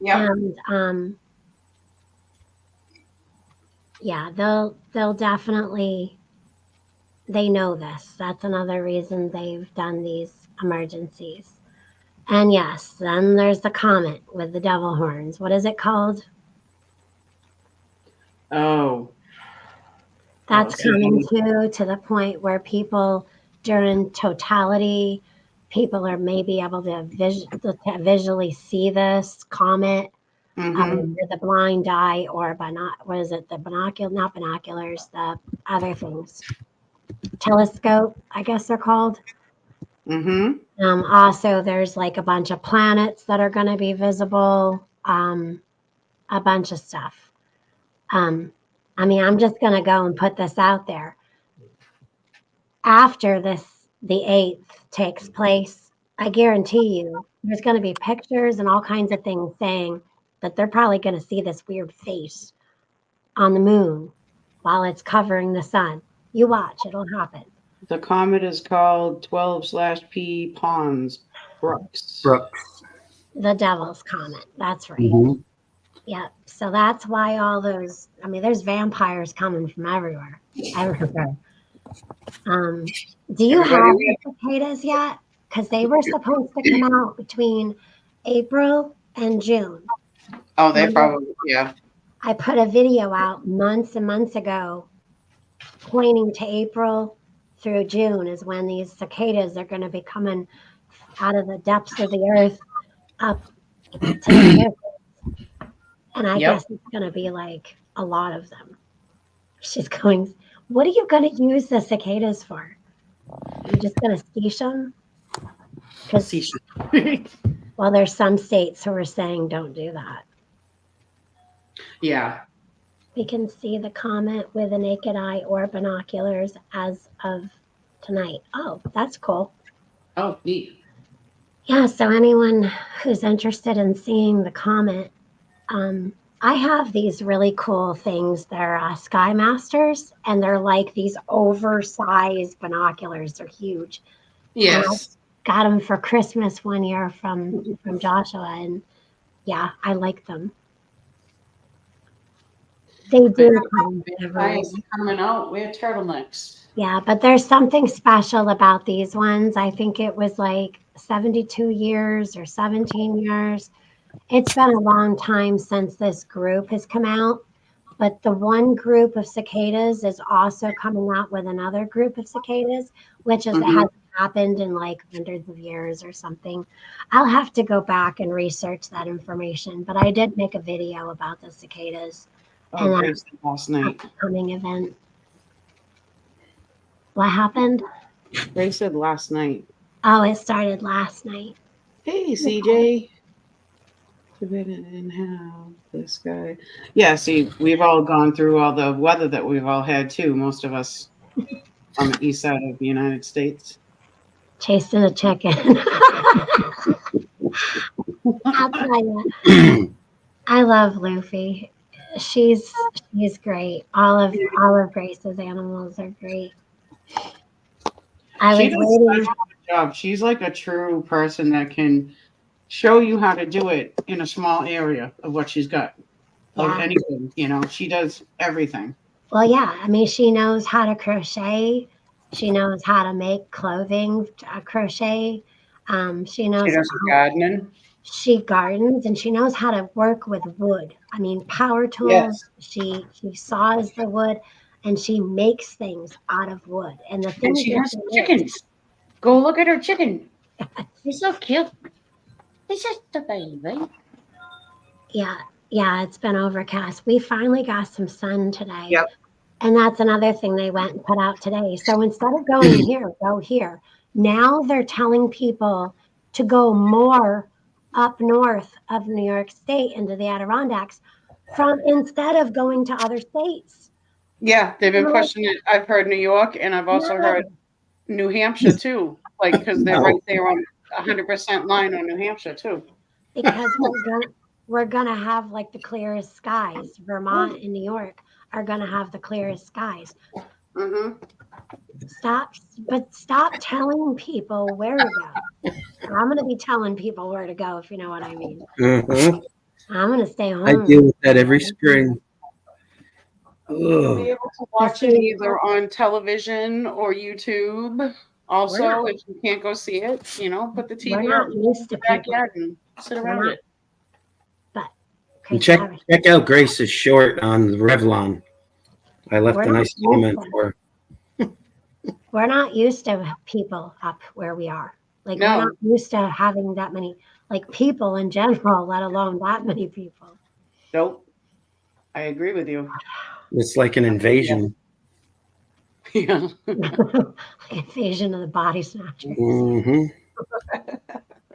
And yeah, they'll definitely, they know this. That's another reason they've done these emergencies. And yes, then there's the comet with the devil horns. What is it called? Oh. That's coming to the point where people during totality, people are maybe able to visually see this comet with the blind eye, or what is it? The not binoculars, the other things. Telescope, I guess they're called. Also, there's like a bunch of planets that are going to be visible, a bunch of stuff. I mean, I'm just going to go and put this out there. After the 8th takes place, I guarantee you there's going to be pictures and all kinds of things saying that they're probably going to see this weird face on the moon while it's covering the sun. You watch, it'll happen. The comet is called 12/P Pons Brooks. Brooks. The Devil's Comet. That's right. Mhm. Yeah. So that's why all those, I mean, there's vampires coming from everywhere. Everywhere. Do you have Everybody- the cicadas yet? Because they were supposed to come out between April and June. Oh, they probably, yeah. I put a video out months and months ago pointing to April through June is when these cicadas are going to be coming out of the depths of the earth up to the surface. And I Yep. guess it's going to be like a lot of them. She's going, what are you going to use the cicadas for? You're just going to cease them? Because, well, there's some states who are saying don't do that. Yeah. We can see the comet with the naked eye or binoculars as of tonight. Oh, that's cool. Oh, neat. Yeah, so anyone who's interested in seeing the comet, I have these really cool things. They're Sky Masters, and they're like these oversized binoculars. They're huge. Yes. Got them for Christmas one year from Joshua, and yeah, I like them. They do come every Guys coming out, wear turtlenecks. Yeah, but there's something special about these ones. I think it was like 72 years or 17 years. It's been a long time since this group has come out, but the one group of cicadas is also coming out with another group of cicadas, which is, Mhm. hasn't happened in like hundreds of years or something. I'll have to go back and research that information, but I did make a video about the cicadas Oh, and Grace last night. upcoming event. What happened? They said last night. Oh, it started last night. Hey, CJ. And how this guy. Yeah, see, we've all gone through all the weather that we've all had too, most of us on the east side of the United States. Chasing a chicken. I'll tell you, I love Luffy. She's great. All of Grace's animals are great. I She was does waiting. such a good job. She's like a true person that can show you how to do it in a small area of what she's got. Of Yeah. anything, you know, she does everything. Well, yeah. I mean, she knows how to crochet. She knows how to make clothing, crochet. She knows She does gardening. she gardens, and she knows how to work with wood. I mean, power tools. Yes. She saws the wood, and she makes things out of wood. And the And things she that has she makes- chickens. Go look at her chicken. He's so cute. He's just a baby. Yeah, it's been overcast. We finally got some sun today. Yep. And that's another thing they went and put out today. So instead of going here, go here. Now they're telling people to go more up north of New York State into the Adirondacks instead of going to other states. Yeah, they've been Well, pushing it. I've heard New York, and I've also Yeah. heard New Hampshire too. Like, because they're No. right there on 100% line on New Hampshire too. Because we're gonna have like the clearest skies. Vermont and New York are gonna have the clearest skies. Mm-hmm. Stop telling people where to go. I'm gonna be telling people where to go, if you know what I mean. Mhm. I'm gonna stay home. I deal with that every spring. You'll be Ugh. able to watch it either on television or YouTube. Also, if you can't go see it, you know, put the We're TV not out in used to the people. backyard and sit around not- it. And check out Grace's short on Revlon. I left We're a not nice used comment to- for her. We're not used to people up where we are. Like No. we're not used to having that many like people in general, let alone that many people. Nope. I agree with you. It's like an invasion. Yeah. Like invasion of the body snatchers. Hmm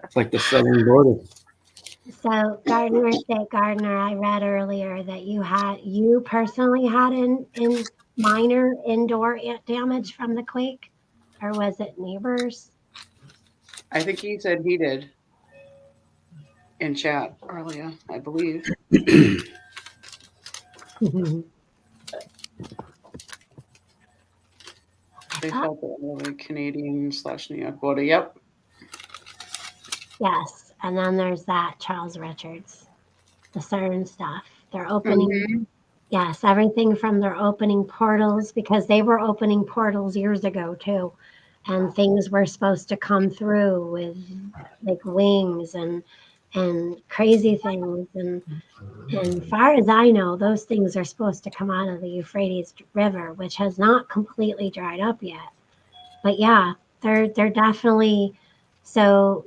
It's like the southern border. So Gardner State Gardner, I read earlier that you personally had in minor indoor damage from the quake. or was it neighbors? I think he said he did in chat earlier, I believe. They felt it really Canadian/New York border. Yep. Yes, and then there's that Charles Richards, the CERN stuff. They're opening, Mhm. yes, everything from their opening portals because they were opening portals years ago too, and things were supposed to come through with like wings and crazy things and far as I know, those things are supposed to come out of the Euphrates River, which has not completely dried up yet. But yeah, they're definitely so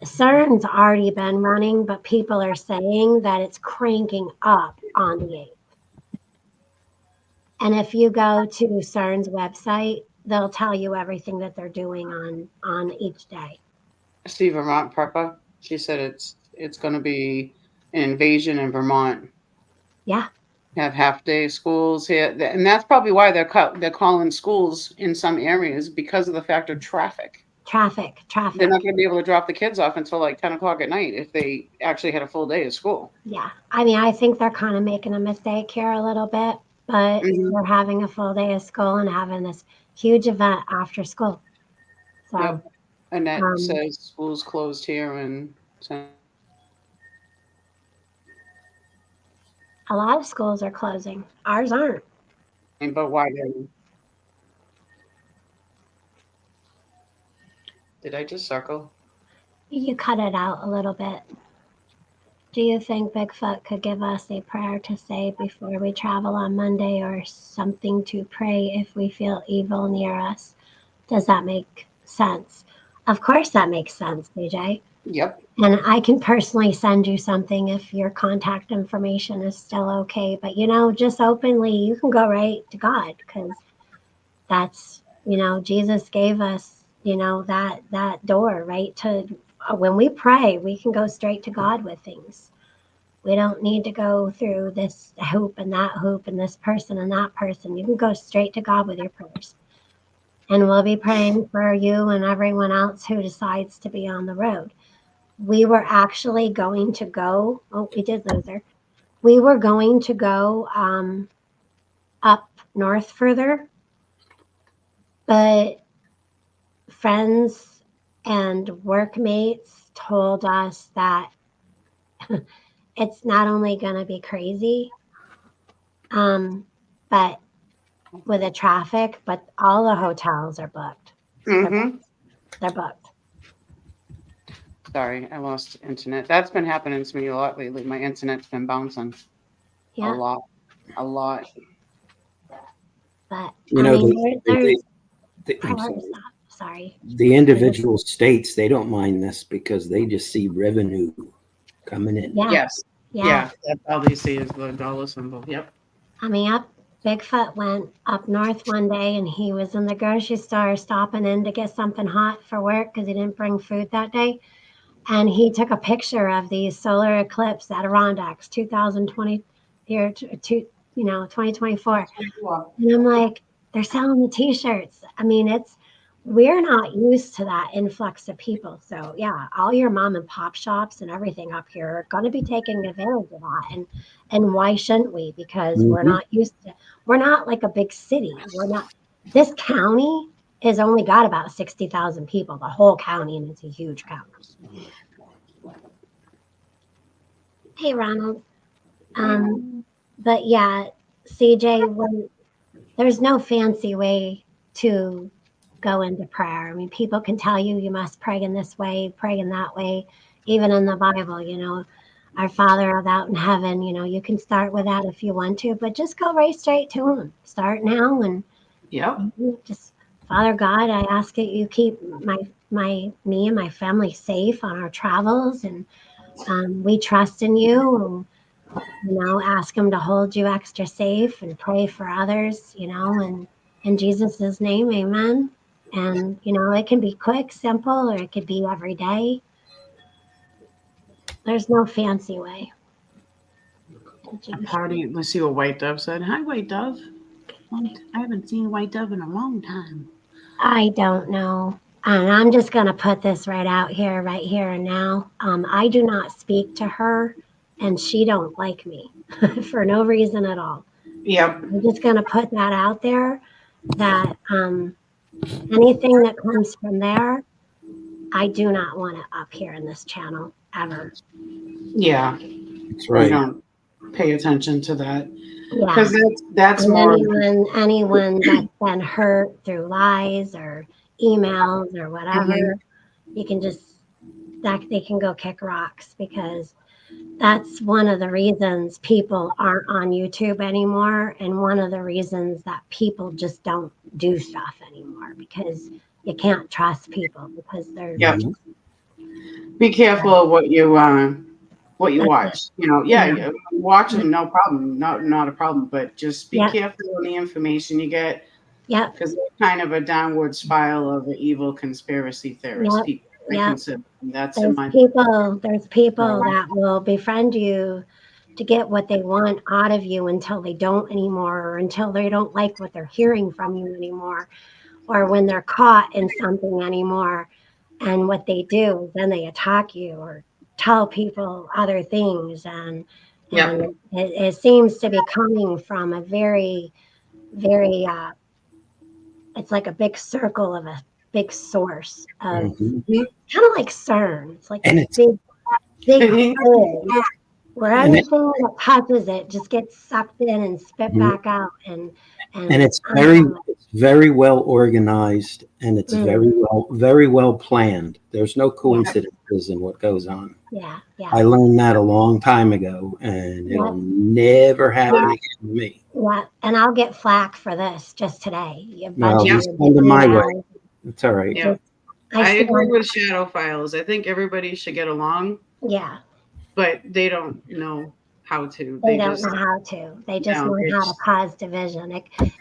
CERN's already been running, but people are saying that it's cranking up on the 8th. And if you go to CERN's website, they'll tell you everything that they're doing on each day. See Vermont Prepper. She said it's going to be an invasion in Vermont. Yeah, Have half day schools here, and that's probably why they're calling schools in some areas because of the fact of traffic. traffic. They're not going to be able to drop the kids off until like 10 o'clock at night if they actually had a full day of school. Yeah, I mean, I think they're kind of making a mistake here a little bit, but Mhm. we're having a full day of school and having this huge event after school. So, Yep. Annette um, says schools closed here and a lot of schools are closing. Ours aren't. but why then? Did I just circle? You cut it out a little bit. Do you think Bigfoot could give us a prayer to say before we travel on Monday or something to pray if we feel evil near us? Does that make sense? Of course, that makes sense, DJ. Yep. And I can personally send you something if your contact information is still okay. But, just openly, you can go right to God because that's, Jesus gave us, that door, right? To when we pray, we can go straight to God with things. We don't need to go through this hoop and that hoop and this person and that person. You can go straight to God with your prayers. And we'll be praying for you and everyone else who decides to be on the road. We were actually going to go. Oh, we did lose her. We were going to go up north further, but friends and workmates told us that it's not only going to be crazy, but with the traffic, but all the hotels are booked. Mm-hmm. They're booked. Sorry, I lost internet. That's been happening to me a lot lately. My internet's been bouncing Yeah, a lot. but You I know, mean, there's I'm parts. sorry. Sorry. The individual states, they don't mind this because they just see revenue coming in. Yeah, Yes. yeah. Yeah. That's all they see is the dollar symbol. Yep. I mean, Bigfoot went up north one day and he was in the grocery store stopping in to get something hot for work because he didn't bring food that day. And he took a picture of the solar eclipse Adirondacks 2020 here to 2024. And I'm like, they're selling the t-shirts. I mean, we're not used to that influx of people. So yeah, all your mom and pop shops and everything up here are going to be taking advantage of that. And why shouldn't we? Because we're Mhm. not used to, we're not like a big city. This county has only got about 60,000 people, the whole county, and it's a huge county. Hey, Ronald. But yeah, CJ, there's no fancy way to go into prayer. I mean, people can tell you must pray in this way, pray in that way. Even in the Bible, our Father out in heaven, you can start with that if you want to, but just go right straight to him. Start now and Yep. just, Father God, I ask that you keep me and my family safe on our travels, and we trust in you. Ask him to hold you extra safe and pray for others, and in Jesus' name, amen. And, it can be quick, simple, or it could be every day. There's no fancy way. A party. Let's see what White Dove said. Hi, White Dove. I haven't seen White Dove in a long time. I don't know. And I'm just going to put this right here and now. I do not speak to her, and she don't like me for no reason at all. Yep. I'm just going to put that out there that anything that comes from there, I do not want it up here in this channel ever. Yeah. That's I right. don't pay attention to that Yeah. because that's And more. anyone that's been hurt through lies or emails or whatever, you can just that they can go kick rocks because that's one of the reasons people aren't on YouTube anymore, and one of the reasons that people just don't do stuff anymore because you can't trust people because they're Yep. Be careful of what you That's watch. You know, Yeah. watch them, no problem, not a problem. But just be Yeah. careful on the information you get Yep. because they're kind of a downward spiral of the evil conspiracy theorists. Yep. People, I Yep. consider them. That's in my. There's people that will befriend you to get what they want out of you until they don't anymore, or until they don't like what they're hearing from you anymore, or when they're caught in something anymore. And what they do is then they attack you or tell people other things. And it seems to be coming from a very, very, it's like a big circle of a big source of Mhm. kind of like CERN. It's like And a it's big hole where And it- anything that touches it just gets sucked in and spit Mhm. back out. And it's I'm very done with it. it's very well organized, and it's Mm. very well planned. There's no coincidences in what goes on. Yeah, I learned that a long time ago, and Yeah. it'll never happen Yeah. again to me. yeah. And I'll get flack for this just today. A No, bunch just of send them my way. emails. It's all right. Yeah. I I stand- agree with Shadow Files. I think everybody should get along, Yeah, but they don't know how to. they They don't just know how to. They just No, know how to it's- cause division.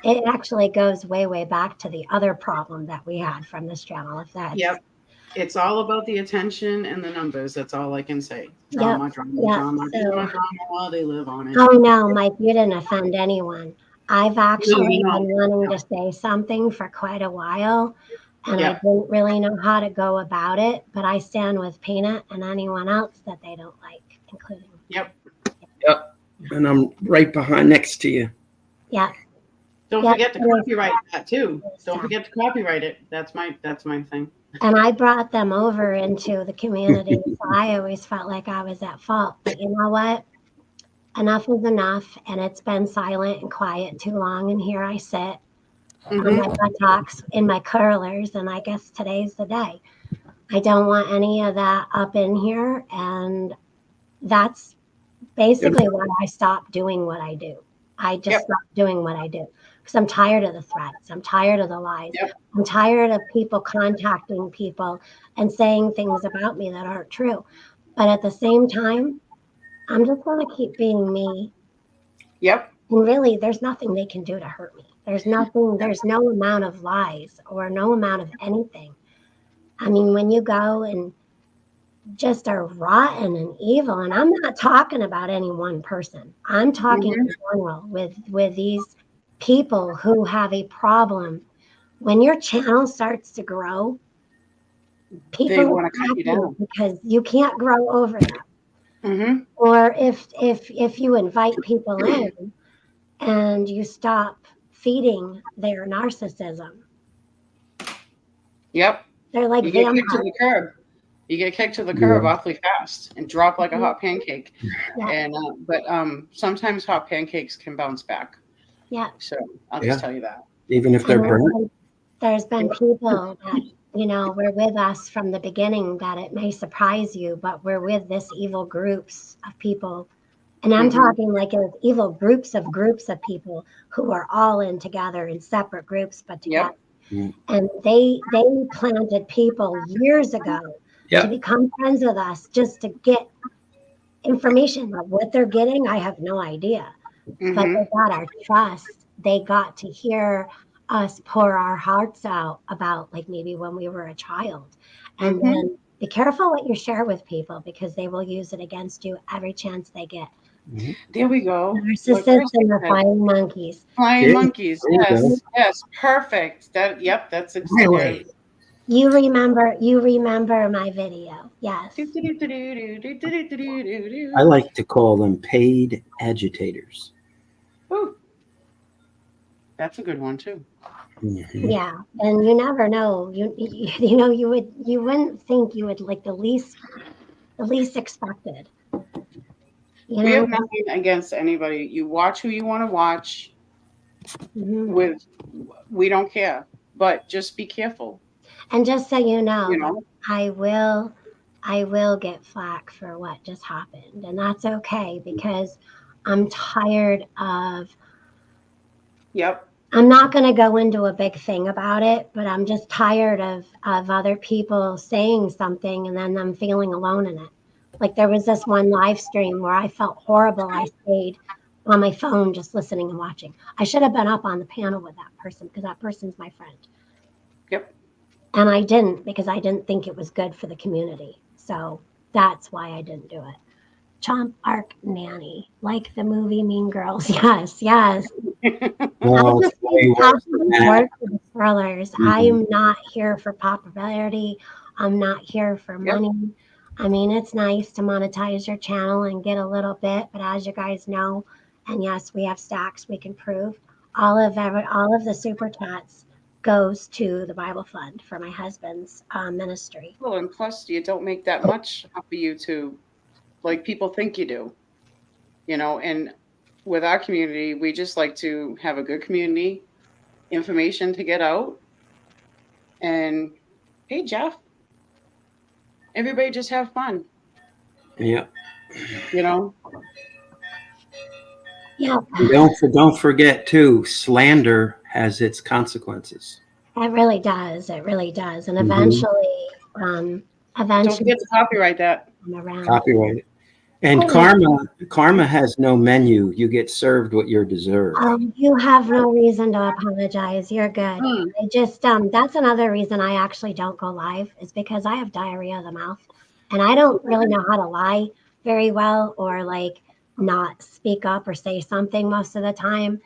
It actually goes way back to the other problem that we had from this channel. If that's Yep. It's all about the attention and the numbers. That's all I can say. Yep. Drama. So- While they live on it. Oh no, Mike, you didn't offend anyone. I've actually No. been wanting to say something for quite a while, and I Yeah. didn't really know how to go about it, but I stand with Peanut and anyone else that they don't like, including. Yep. And I'm right behind next to you. Yeah, Don't Yeah, forget to it is. copyright that too. Don't Yeah. forget to copyright it. That's my thing. and I brought them over into the community, so I always felt like I was at fault. But you know what? Enough is enough, and it's been silent and quiet too long, and here I sit on Mhm. my buttocks in my curlers, and I guess today's the day. I don't want any of that up in here, and that's basically why I stopped doing what I do. I just Yep. stopped doing what I do because I'm tired of the threats. I'm tired of the lies. Yep. I'm tired of people contacting people and saying things about me that aren't true. But at the same time, I'm just going to keep being me. Yep. And really, there's nothing they can do to hurt me. There's no amount of lies or no amount of anything. I mean, when you go and just are rotten and evil, and I'm not talking about any one person. I'm talking in general with these people who have a problem. When your channel starts to grow, people wanna attack cut you down. because you can't grow over them. Mm-hmm. Or if you invite people in and you stop feeding their narcissism, Yep. they're like You get kicked to vampires. the curb. You get kicked to the curb awfully fast and drop like a Mhm. hot pancake. Yeah. And but sometimes hot pancakes can bounce back. Yeah. So I'll Yeah. just tell you that. Even if they're And burnt. there's been people that, were with us from the beginning that it may surprise you, but we're with this evil groups of people. And I'm Mhm. talking like evil groups of people who are all in together in separate groups, but together. Yep. And they planted people years ago to Yep. become friends with us just to get information. But what they're getting, I have no idea. But Mhm. they got our trust. They got to hear us pour our hearts out about like maybe when we were a child. And then be careful what you share with people because they will use it against you every chance they get. There we go. Narcissists Like and the Christy said. flying monkeys. Flying Yeah, monkeys. there you go. Yes, yes, perfect. That's Really? You remember my video. Yes. I like to call them paid agitators. Ooh, that's a good one too. Mhm. Yeah. And you never know. You know, you wouldn't think you would like the least expected. You We know? have nothing against anybody. You watch who you want to watch. Mhm. We don't care, but just be careful. And just so you know, You know. I will get flack for what just happened, and that's okay because I'm tired of. Yep. I'm not going to go into a big thing about it, but I'm just tired of other people saying something and then them feeling alone in it. Like there was this one live stream where I felt horrible. I stayed on my phone just listening and watching. I should have been up on the panel with that person because that person's my friend. Yep. And I didn't because I didn't think it was good for the community. So that's why I didn't do it. Chomp Ark Nanny, like the movie Mean Girls. Yes, yes. Well, I just it's way think worse than passionate that. work for the thrillers. Mhm. I am not here for popularity. I'm not here for Yep. money. I mean, it's nice to monetize your channel and get a little bit, but as you guys know, and yes, we have stacks we can prove. All of the super chats goes to the Bible Fund for my husband's ministry. Well, and plus, you don't make that much off of YouTube, like people think you do. You know, and with our community, we just like to have a good community, information to get out, and hey, Jeff, everybody just have fun. Yeah. You know. Yeah, And don't forget too, slander has its consequences. it really does. It really does. And Mhm. eventually, Don't forget to copyright that. come around. Copyright. And karma has no menu. You get served what you're deserved. You have no reason to apologize. You're good. Hmm. I just that's another reason I actually don't go live is because I have diarrhea of the mouth and I don't really know how to lie very well or like not speak up or say something most of the time.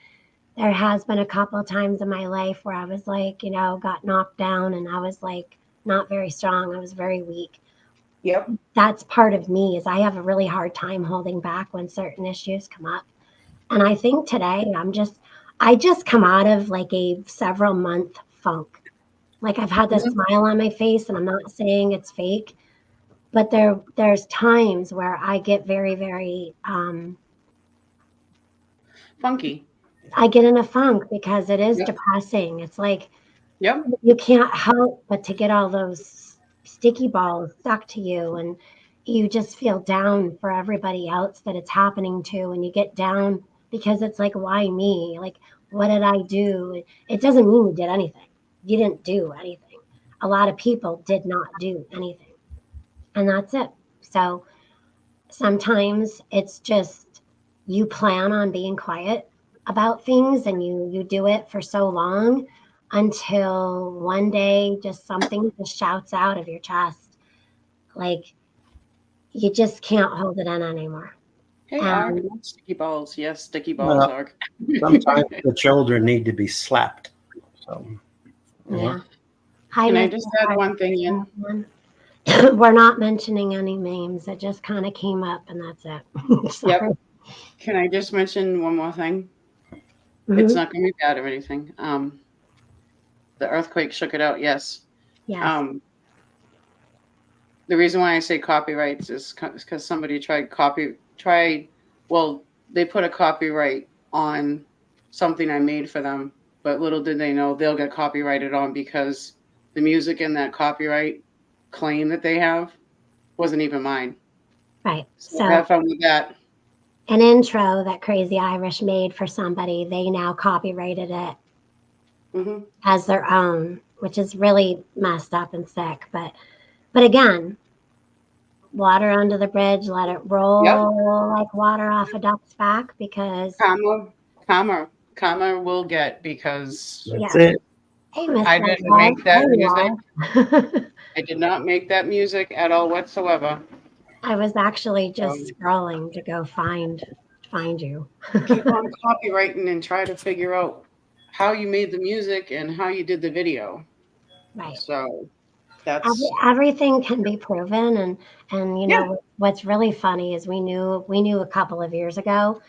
There has been a couple of times in my life where I was like, got knocked down and I was like not very strong. I was very weak. Yep. That's part of me is I have a really hard time holding back when certain issues come up. And I think today I just come out of like a several month funk. Like I've had this smile on my face and I'm not saying it's fake, but there's times where I get very, very, Funky. I get in a funk because it is Yep. depressing. It's like, Yep. you can't help but to get all those sticky balls stuck to you and you just feel down for everybody else that it's happening to and you get down because it's like why me, like what did I do? It doesn't mean you did anything. You didn't do anything. A lot of people did not do anything and that's it. So sometimes it's just you plan on being quiet about things and you do it for so long until one day just something just shouts out of your chest. Like you just can't hold it in anymore. Hey, Ark. Sticky balls. Yes, sticky balls, Well, Ark. Sometimes the children need to be slapped. So, Yeah. Hi, Can I Mr. just add one thing in? Hartman. We're not mentioning any names. It just kind of came up and that's it. Sorry. Yep. Can I just mention one more thing? Mhm. It's not going to be bad or anything. The earthquake shook it out. Yes. Yes. The reason why I say copyrights is because somebody they put a copyright on something I made for them, but little did they know they'll get copyrighted on because the music in that copyright claim that they have wasn't even mine. Right. So have fun with that. An intro that Crazy Irish made for somebody, they now copyrighted it as their own, which is really messed up and sick. But again, water under the bridge, let it roll like water off a duck's back because Karma will get because that's it. Hey, Mr. I didn't make that music. I did not make that music at all whatsoever. I was actually just scrolling to go find find you. keep on copywriting and try to figure out how you made the music and how you did the video. Right. So that's Everything can be proven, and you Yeah. know what's really funny is we knew a couple of years ago,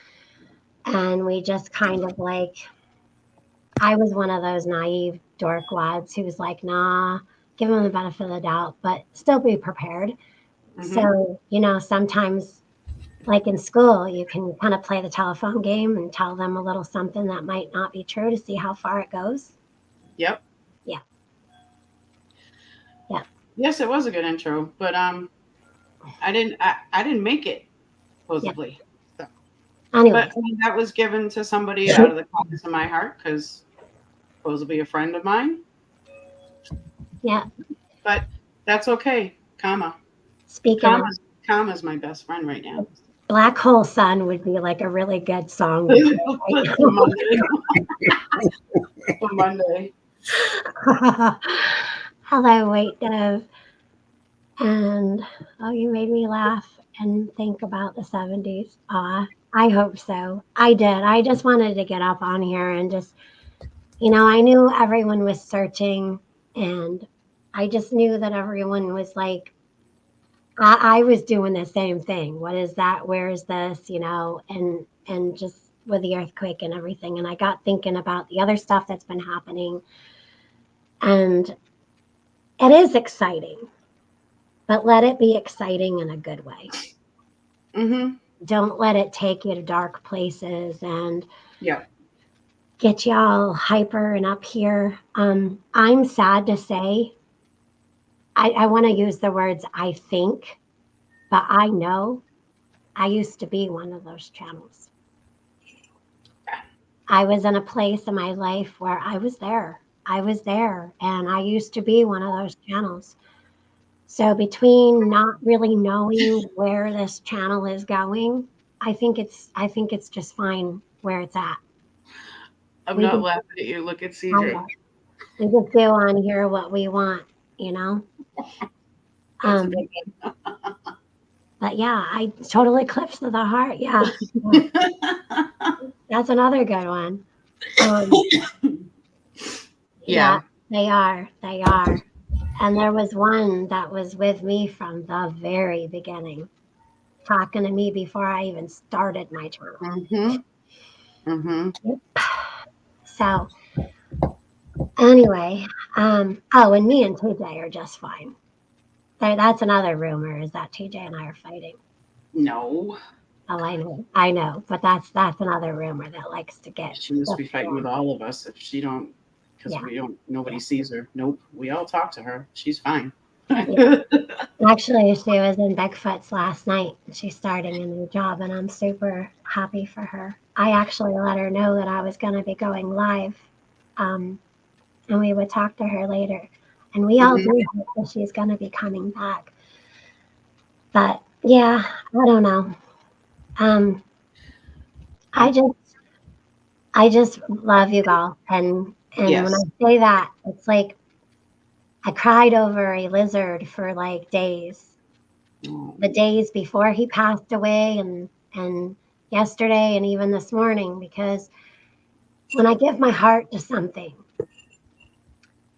and we just kind of like, I was one of those naive dork wads who was like, nah, give them the benefit of the doubt, but still be prepared. So, you know, sometimes like in school, you can kind of play the telephone game and tell them a little something that might not be true to see how far it goes. Yep. Yeah. Yeah. Yes, it was a good intro, but I didn't make it supposedly. So. Anyway, But that was given to somebody out of the kindness of my heart because supposedly a friend of mine. yeah. But that's okay. Karma. Speaking of Karma's my best friend right now. Black Hole Sun would be like a really good song. For Monday. For Monday. Hello, wait, Dove. And oh, you made me laugh and think about the 70s. I hope so. I did. I just wanted to get up on here and just, you know, I knew everyone was searching, and I just knew that everyone was like, I was doing the same thing. What is that? Where is this? You know, and just with the earthquake and everything. And I got thinking about the other stuff that's been happening. And it is exciting, but let it be exciting in a good way. Mm-hmm. Don't let it take you to dark places and Yeah. get you all hyper and up here. I'm sad to say, I want to use the words I think, but I know I used to be one of those channels. I was in a place in my life where I was there. And I used to be one of those channels. So between not really knowing where this channel is going, I think it's just fine where it's at. I'm We not can- laughing at you. Look at I CJ. know. We just do on here what we want, you know? That's a Um, good but yeah, I totally clips of the heart. Yeah. one. That's another good one. Um, Yeah. they are. They are. And there was one that was with me from the very beginning, talking to me before I even started my channel. Mm-hmm. Mm-hmm. So anyway, oh, and me and TJ are just fine. That's another rumor, is that TJ and I are fighting. No. Oh, I know, but that's another rumor that likes to get. She must be fighting with all of us if she don't, because Yeah. nobody sees her. Nope. We all talk to her. She's fine. Yeah. Actually, she was in Bigfoot's last night. She's starting a new job, and I'm super happy for her. I actually let her know that I was going to be going live, and we would talk to her later. And we all do hope that she's going to be coming back. But yeah, I don't know. I just love you all, and Yes. when I say that, it's like I cried over a lizard for like days. The days before he passed away, and yesterday, and even this morning, because when I give my heart to something,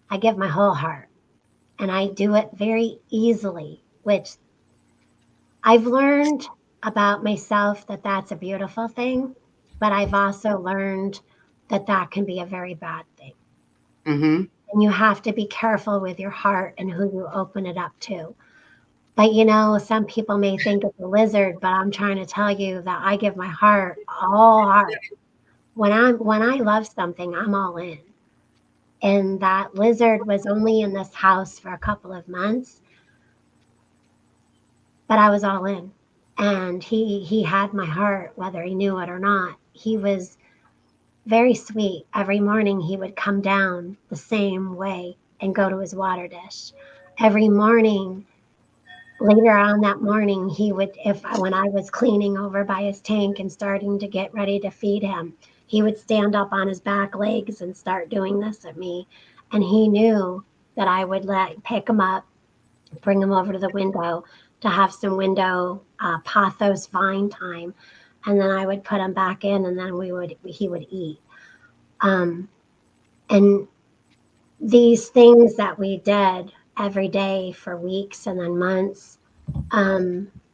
I give my whole heart, and I do it very easily, which I've learned about myself that that's a beautiful thing, but I've also learned that that can be a very bad thing. Mm-hmm. And you have to be careful with your heart and who you open it up to. But you know, some people may think it's a lizard, but I'm trying to tell you that I give my heart all heart. When I love something, I'm all in. And that lizard was only in this house for a couple of months, but I was all in. And he had my heart, whether he knew it or not. He was very sweet. Every morning he would come down the same way and go to his water dish. Every morning, later on that morning, he would, when I was cleaning over by his tank and starting to get ready to feed him, he would stand up on his back legs and start doing this at me. And he knew that I would pick him up, bring him over to the window to have some window pothos vine time. and then I would put him back in, and then he would eat. And these things that we did every day for weeks and then months,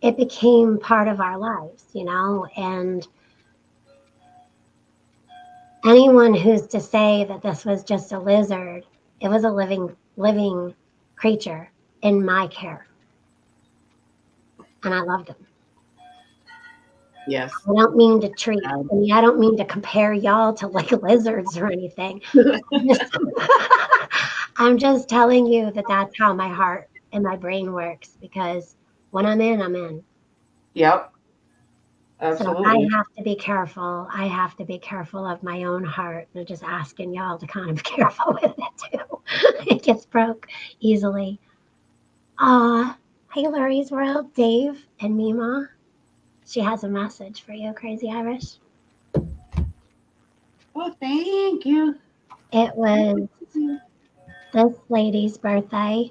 it became part of our lives, and anyone who's to say that this was just a lizard, it was a living creature in my care. And I loved him. Yes. I don't mean to I don't mean to compare y'all to like lizards or anything. I'm just telling you that that's how my heart and my brain works, because when I'm in, I'm in. Yep. So Absolutely. I have to be careful. I have to be careful of my own heart. And just asking y'all to kind of be careful with it too. It gets broke easily. Hey, Lurie's World, Dave and Mima. She has a message for you, Crazy Irish. Oh, thank you. It was this lady's birthday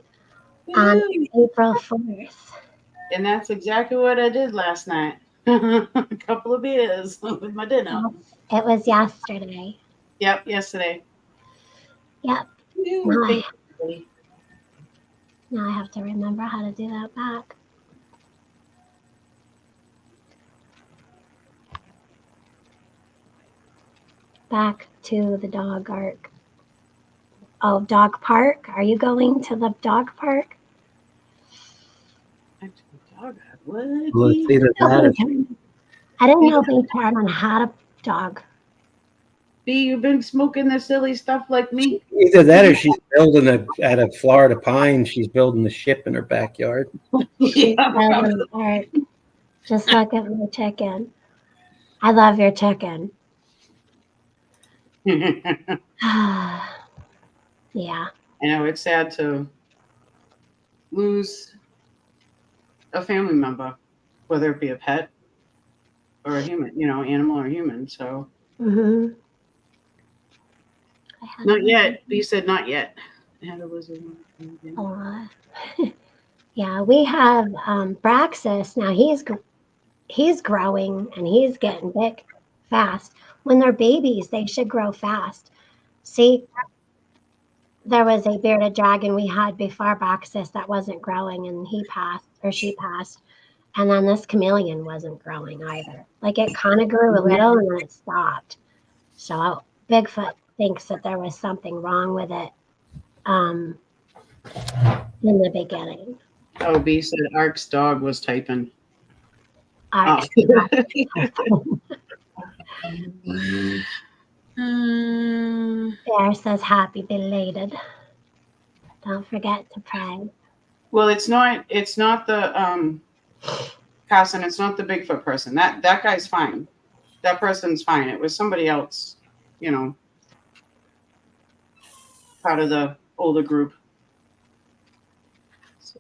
on April 4th. And that's exactly what I did last night. A couple of beers with my dinner. It was yesterday. Yep, yesterday. Yep. Thank you. Now I have to remember how to do that back. Back to the dog arc. Oh, dog park? Are you going to the dog park? Well, it's either that or I didn't know they taught on how to dog. B, you've been smoking the silly stuff like me. either that or she's building at a Florida Pine. She's building a ship in her backyard. Yeah. Park. Just look at my chicken. I love your chicken. Yeah. I know it's sad to lose a family member, whether it be a pet or a human, animal or human. So Mm-hmm. not yet. B said not yet. I had a lizard. Yeah, we have Braxis. Now he's growing and he's getting big fast. When they're babies, they should grow fast. See, there was a bearded dragon we had before Braxis that wasn't growing, and he passed or she passed. And then this chameleon wasn't growing either. Like it kind of grew a little and then it stopped. So Bigfoot thinks that there was something wrong with it in the beginning. Oh, B said Ark's dog was typing. Ark. Bear says happy belated. Don't forget to pray. Well, it's not the Carson, it's not the Bigfoot person. That guy's fine. That person's fine. It was somebody else, part of the older group.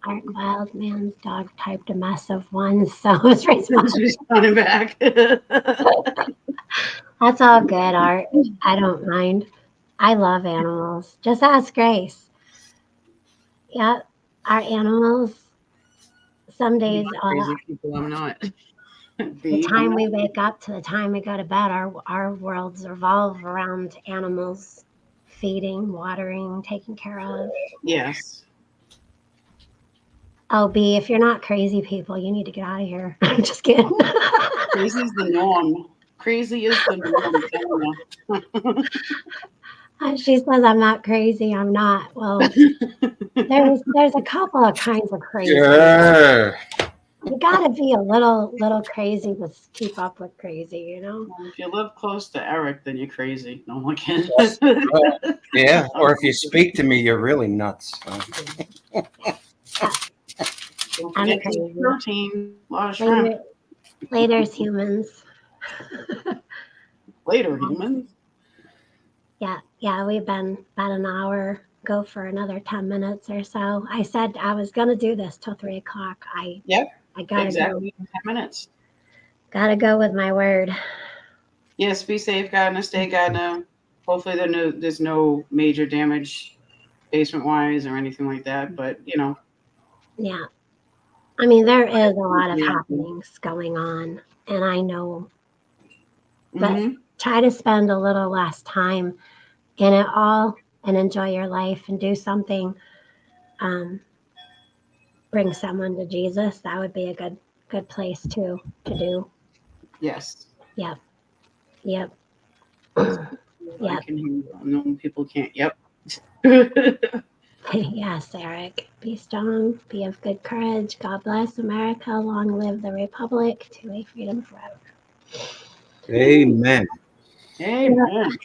Ark Wild Man's dog typed a mess of ones, so it's responding back. That's all good, Art. I don't mind. I love animals. Just ask Grace. Yeah, our animals. Some days, crazy people, I'm not. the time we wake up to the time we go to bed, our worlds revolve around animals, feeding, watering, taking care of. Yes. Oh, B, if you're not crazy people, you need to get out of here. I'm just kidding. Crazy is the norm. Crazy is the norm. She says I'm not crazy. I'm not. Well, there's a couple of kinds of crazy. Sure. You gotta be a little crazy to keep up with crazy, If you live close to Eric, then you're crazy. No one can. Yeah, or if you speak to me, you're really nuts. Don't I'm forget crazy. protein. A lot of shrimp. Later's humans. Later, humans. Yeah, we've been about an hour. Go for another 10 minutes or so. I said I was gonna do this till 3 o'clock. I gotta Exactly. 10 minutes. Gotta go with my word. Yes, be safe, Gardner. Stay, Gardner. Hopefully there's no major damage basement-wise or anything like that, but, Yeah. I mean, there is a lot of happenings going on, and I know but Mhm. try to spend a little less time in it all and enjoy your life and do something. Um, bring someone to Jesus. That would be a good place to do. Yes. Yep. Yep. I Yep. can hear you. No, people can't. Yep. Yes, Eric. Be strong. Be of good courage. God bless America. Long live the Republic. To a freedom forever. Amen. Amen.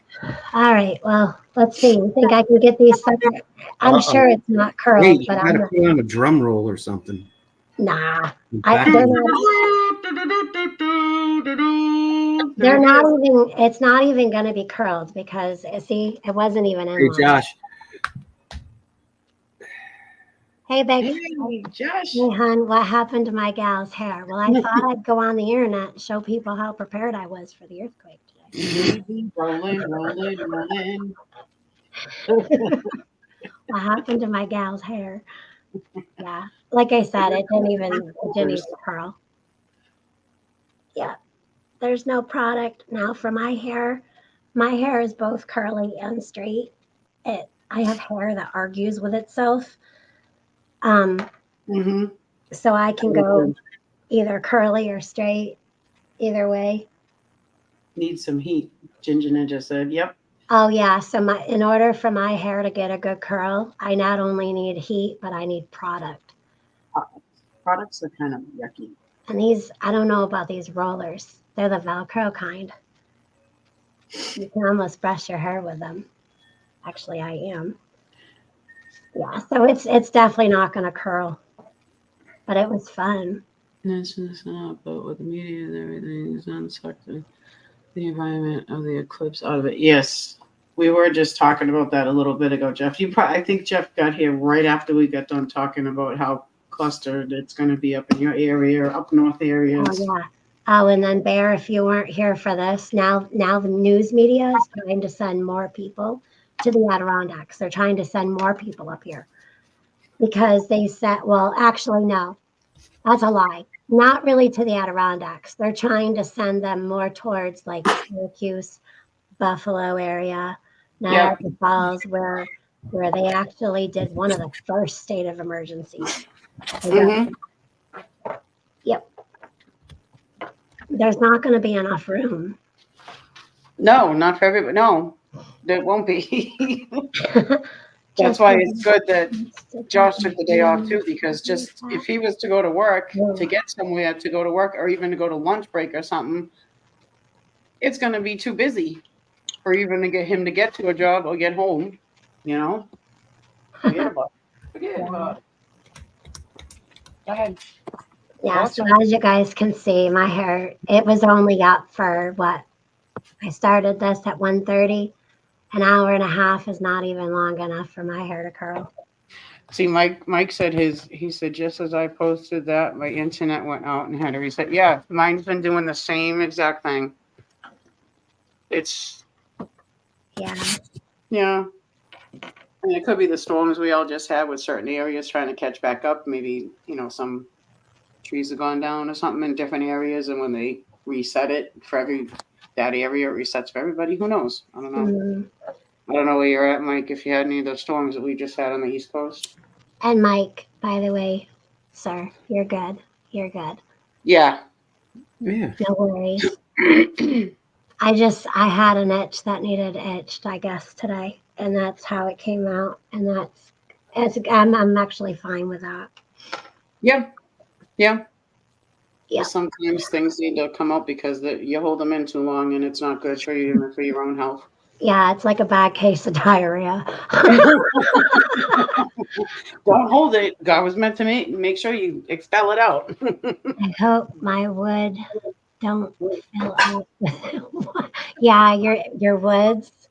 All right. Well, let's see. You think I can get these suckers? I'm Uh-oh. sure it's not curled, Wait, you but I'm gotta not. put on a drum roll or something. Nah. Back They're in- not. They're not even. It's not even going to be curled because see, it wasn't even in Hey, line. Josh. Hey, Bex. Hey, Josh. Hey, hon, what happened to my gal's hair? Well, I thought I'd go on the internet and show people how prepared I was for the earthquake today. Rolling, rolling, rolling. What happened to my gal's hair? Yeah, like I said, it didn't even curl. Yeah, there's no product now for my hair. My hair is both curly and straight. I have hair that argues with itself. Mm-hmm. So I can go either curly or straight, either way. Need some heat. Ginger Ninja said, yep. Oh yeah, so in order for my hair to get a good curl, I not only need heat, but I need product. Products are kind of yucky. And I don't know about these rollers. They're the Velcro kind. You can almost brush your hair with them. Actually, I am. Yeah, so it's definitely not going to curl, but it was fun. This is not, but with the media and everything is unsucked the environment of the eclipse out of it. Yes, we were just talking about that a little bit ago, Jeff. I think Jeff got here right after we got done talking about how clustered it's going to be up in your area, or up north areas. Oh yeah. Oh, and then Bear, if you weren't here for this, now the news media is trying to send more people to the Adirondacks. They're trying to send more people up here because they said, well, actually, no, that's a lie. Not really to the Adirondacks. They're trying to send them more towards like Syracuse, Buffalo area, Niagara Falls, where they actually did one of the first state of emergencies. Mhm. Yep. There's not going to be enough room. No, not for everybody. No, there won't be. That's why it's good that Josh took the day off too, because just if he was to go to work, to get somewhere to go to work, or even to go to lunch break or something, it's going to be too busy for even to get him to get to a job or get home. You know, forget about it. Go ahead. Yeah, so as you guys can see, my hair, it was only up for what? I started this at 1:30. An hour and a half is not even long enough for my hair to curl. See, Mike said he said just as I posted that, my internet went out and had to reset. Yeah, mine's been doing the same exact thing. It's yeah. I mean, it could be the storms we all just had with certain areas trying to catch back up. Maybe, some trees have gone down or something in different areas, and when they reset it for that area, it resets for everybody. Who knows? I don't know. Mm-hmm. I don't know where you're at, Mike, if you had any of those storms that we just had on the East Coast. And Mike, by the way, sir, you're good. You're good. Yeah. Yeah. No worries. I had an itch that needed itched, I guess, today. And that's how it came out. And I'm actually fine with that. Yeah. Yeah. Yeah. Sometimes things need to come out because you hold them in too long and it's not good for you and for your own health. Yeah, it's like a bad case of diarrhea. Don't hold it. God was meant to make sure you expel it out. I hope my wood don't fill up. Yeah, your woods.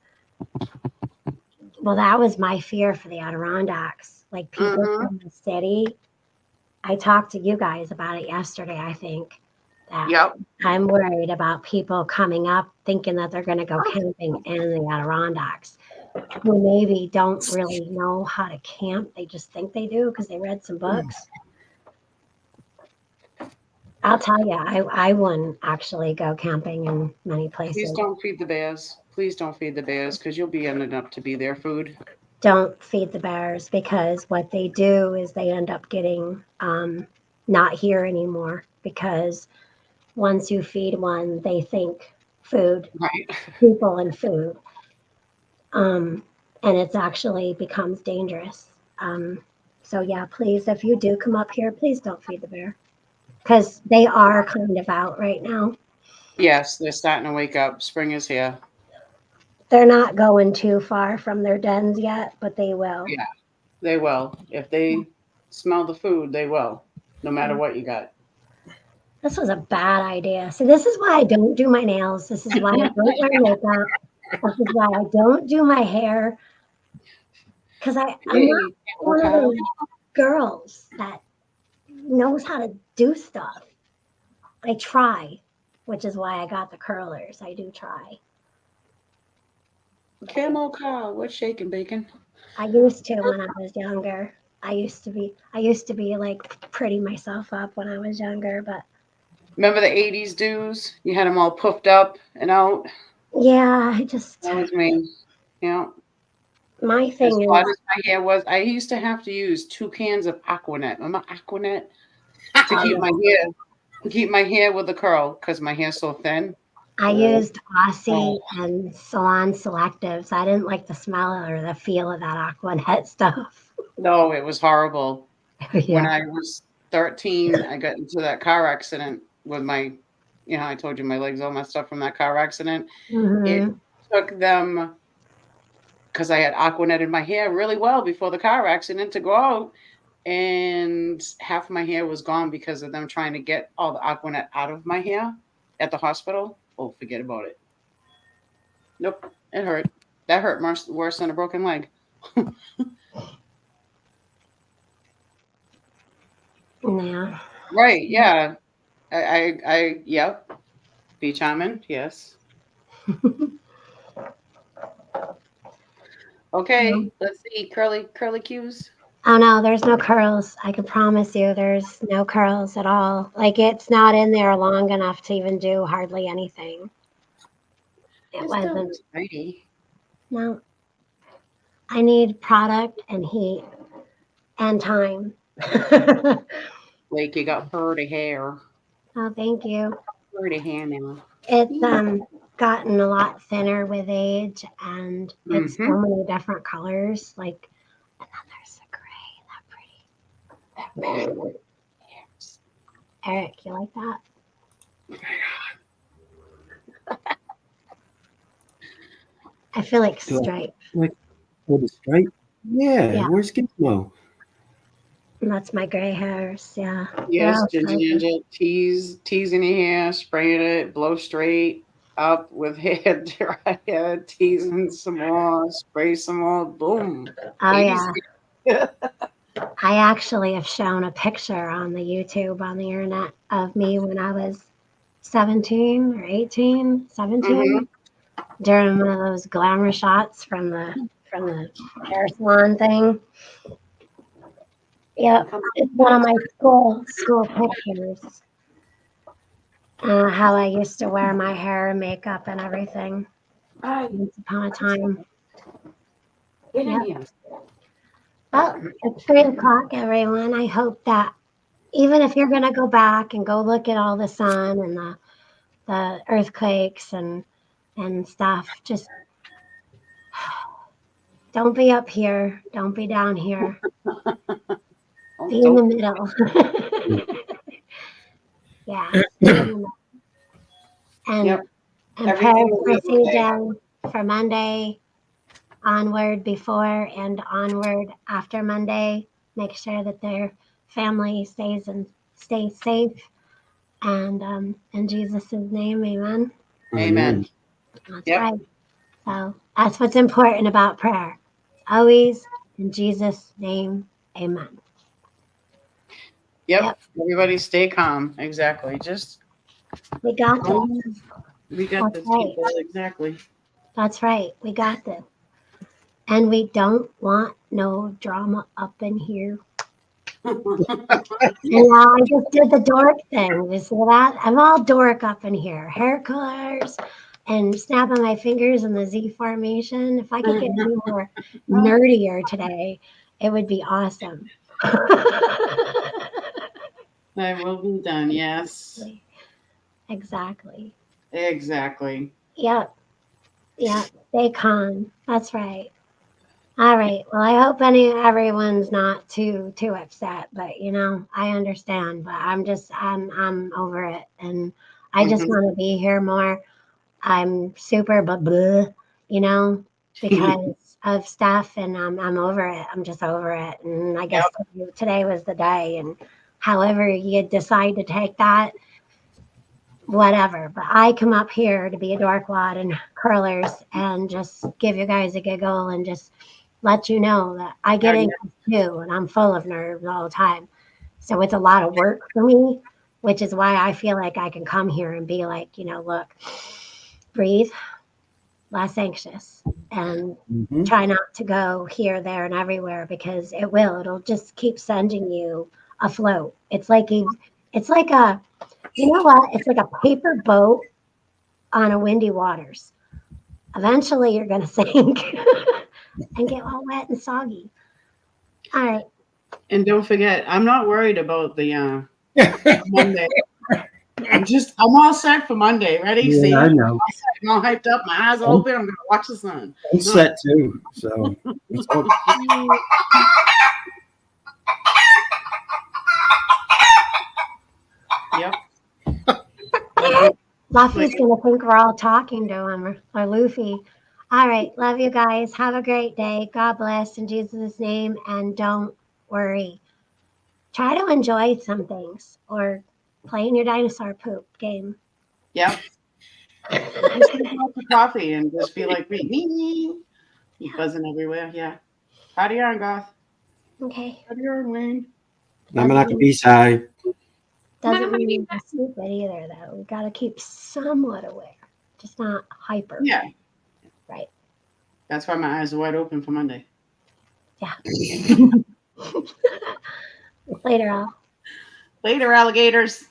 Well, that was my fear for the Adirondacks. Like people from the city. I talked to you guys about it yesterday, I think. Yep. I'm worried about people coming up thinking that they're going to go camping in the Adirondacks, who maybe don't really know how to camp. They just think they do because they read some books. I'll tell you, I wouldn't actually go camping in many Please places. don't feed the bears. Please don't feed the bears because you'll be ending up to be their food. Don't feed the bears because what they do is they end up getting not here anymore because once you feed one, they think food, Right. people, and food. And it's actually becomes dangerous. So yeah, please, if you do come up here, please don't feed the bear because they are kind of out right now. Yes, they're starting to wake up. Spring is here. They're not going too far from their dens yet, but they will. Yeah, they will. If they smell the food, they will, no matter what you got. This was a bad idea. See, this is why I don't do my nails. This is why I don't wear makeup. This is why I don't do my hair. Because I'm not Hey, one of okay. those girls that knows how to do stuff. I try, which is why I got the curlers. I do try. Camo cow, what's shaking, bacon? I used to when I was younger. I used to be like pretty myself up when I was younger, but Remember the 80s dudes? You had them all puffed up and out. yeah, I just That was me. Yeah. my As thing flat is as my hair was, I used to have to use 2 cans of Aquanet. Remember Aquanet? To keep my hair with the curl because my hair's so thin. I Oh, used Aussie and Salon Selectives. I didn't like the smell or the feel of that Aquanet stuff. no, it was horrible. When Yeah. I was 13, I got into that car accident with my, I told you my legs all messed up from that car accident. It Hmm. took them, because I had Aquanet in my hair really well before the car accident to go out. And half my hair was gone because of them trying to get all the Aquanet out of my hair at the hospital. Oh, forget about it. Nope, it hurt. That hurt worse than a broken leg. Yeah. Right, yeah. Yep. Beach almond, yes. Okay, let's see. Curly cues. Oh no, there's no curls. I can promise you there's no curls at all. Like it's not in there long enough to even do hardly anything. It It still wasn't. looks pretty. No. I need product and heat and time. Like you got pretty hair. Oh, thank you. Pretty hair now. It's gotten a lot thinner with age and it's so Mm-hmm. many different colors. Like and then there's the gray, that pretty. Eric, you like that? I feel like Do I stripe. like with the stripe? Yeah, Yeah. where's Gizmo? And that's my gray hairs. Yeah. They're Yes, all ginger, stripy. ginger. Tease in your hair, spraying it, blow straight up with hair dryer, teasing some more, spray some more, boom. Oh 80s. yeah. I actually have shown a picture on the YouTube on the internet of me when I was 17 or 18, 17 during one of those glamour shots from the hair salon thing. Yep, it's one of my school pictures. How I used to wear my hair and makeup and everything once upon a time. Get in Yep. here. Well, it's 3 o'clock, everyone. I hope that even if you're going to go back and go look at all the sun and the earthquakes and stuff, just don't be up here. Don't be down here. Be in the middle. Yeah. Be in the middle. And, Yep. and prayers Everything will for be okay. CJ for Monday, onward before and onward after Monday. Make sure that their family stays safe. And in Jesus' name, amen. Amen. That's Yep. right. So that's what's important about prayer. Always in Jesus' name, amen. Yep. Yep. Everybody stay calm. Exactly. Just We got this. we got That's this, right. people. Exactly. That's right. We got this. And we don't want no drama up in here. I just did the dork thing. You see that? I'm all dork up in here. Hair colors and snapping my fingers in the Z formation. If I could get any more nerdier today, it would be awesome. I will be done. Yes, Exactly. exactly. Yep. Yep. Stay calm. That's right. All right. Well, I hope everyone's not too upset, but I understand. But I'm over it, and I just Mhm. want to be here more. I'm super blah, because of stuff, and I'm over it. I'm just over it, and I guess today was the day. And however you decide to take that, whatever. But I come up here to be a dork wad and curlers, and just give you guys a giggle and just let you know that I get Yeah. anxious too, and I'm full of nerves all the time. So it's a lot of work for me, which is why I feel like I can come here and be like, look, breathe, less anxious, and Mhm. try not to go here, there, and everywhere because it will. It'll just keep sending you afloat. It's like a, you know what? It's like a paper boat on a windy waters. Eventually, you're going to sink and get all wet and soggy. All right. And don't forget, I'm not worried about the Monday. I'm all set for Monday. Ready? See, Yeah, I know. I'm all hyped up. My eyes are open. I'm gonna watch the sun. I'm set too. So let's hope. Yep. But Luffy's going to think we're all talking to him, or Luffy. All right. Love you guys. Have a great day. God bless in Jesus' name. And don't worry. Try to enjoy some things or play in your dinosaur poop game. yep. Just drink lots of coffee and just be like me. You buzzing everywhere. Yeah. Howdy, on Goth. Okay. Howdy, on Wayne. I'm not gonna be shy. Doesn't mean you're stupid either, though. We got to keep somewhat aware, just not hyper. Yeah. Right. That's why my eyes are wide open for Monday. Yeah. Later, all. Later, alligators.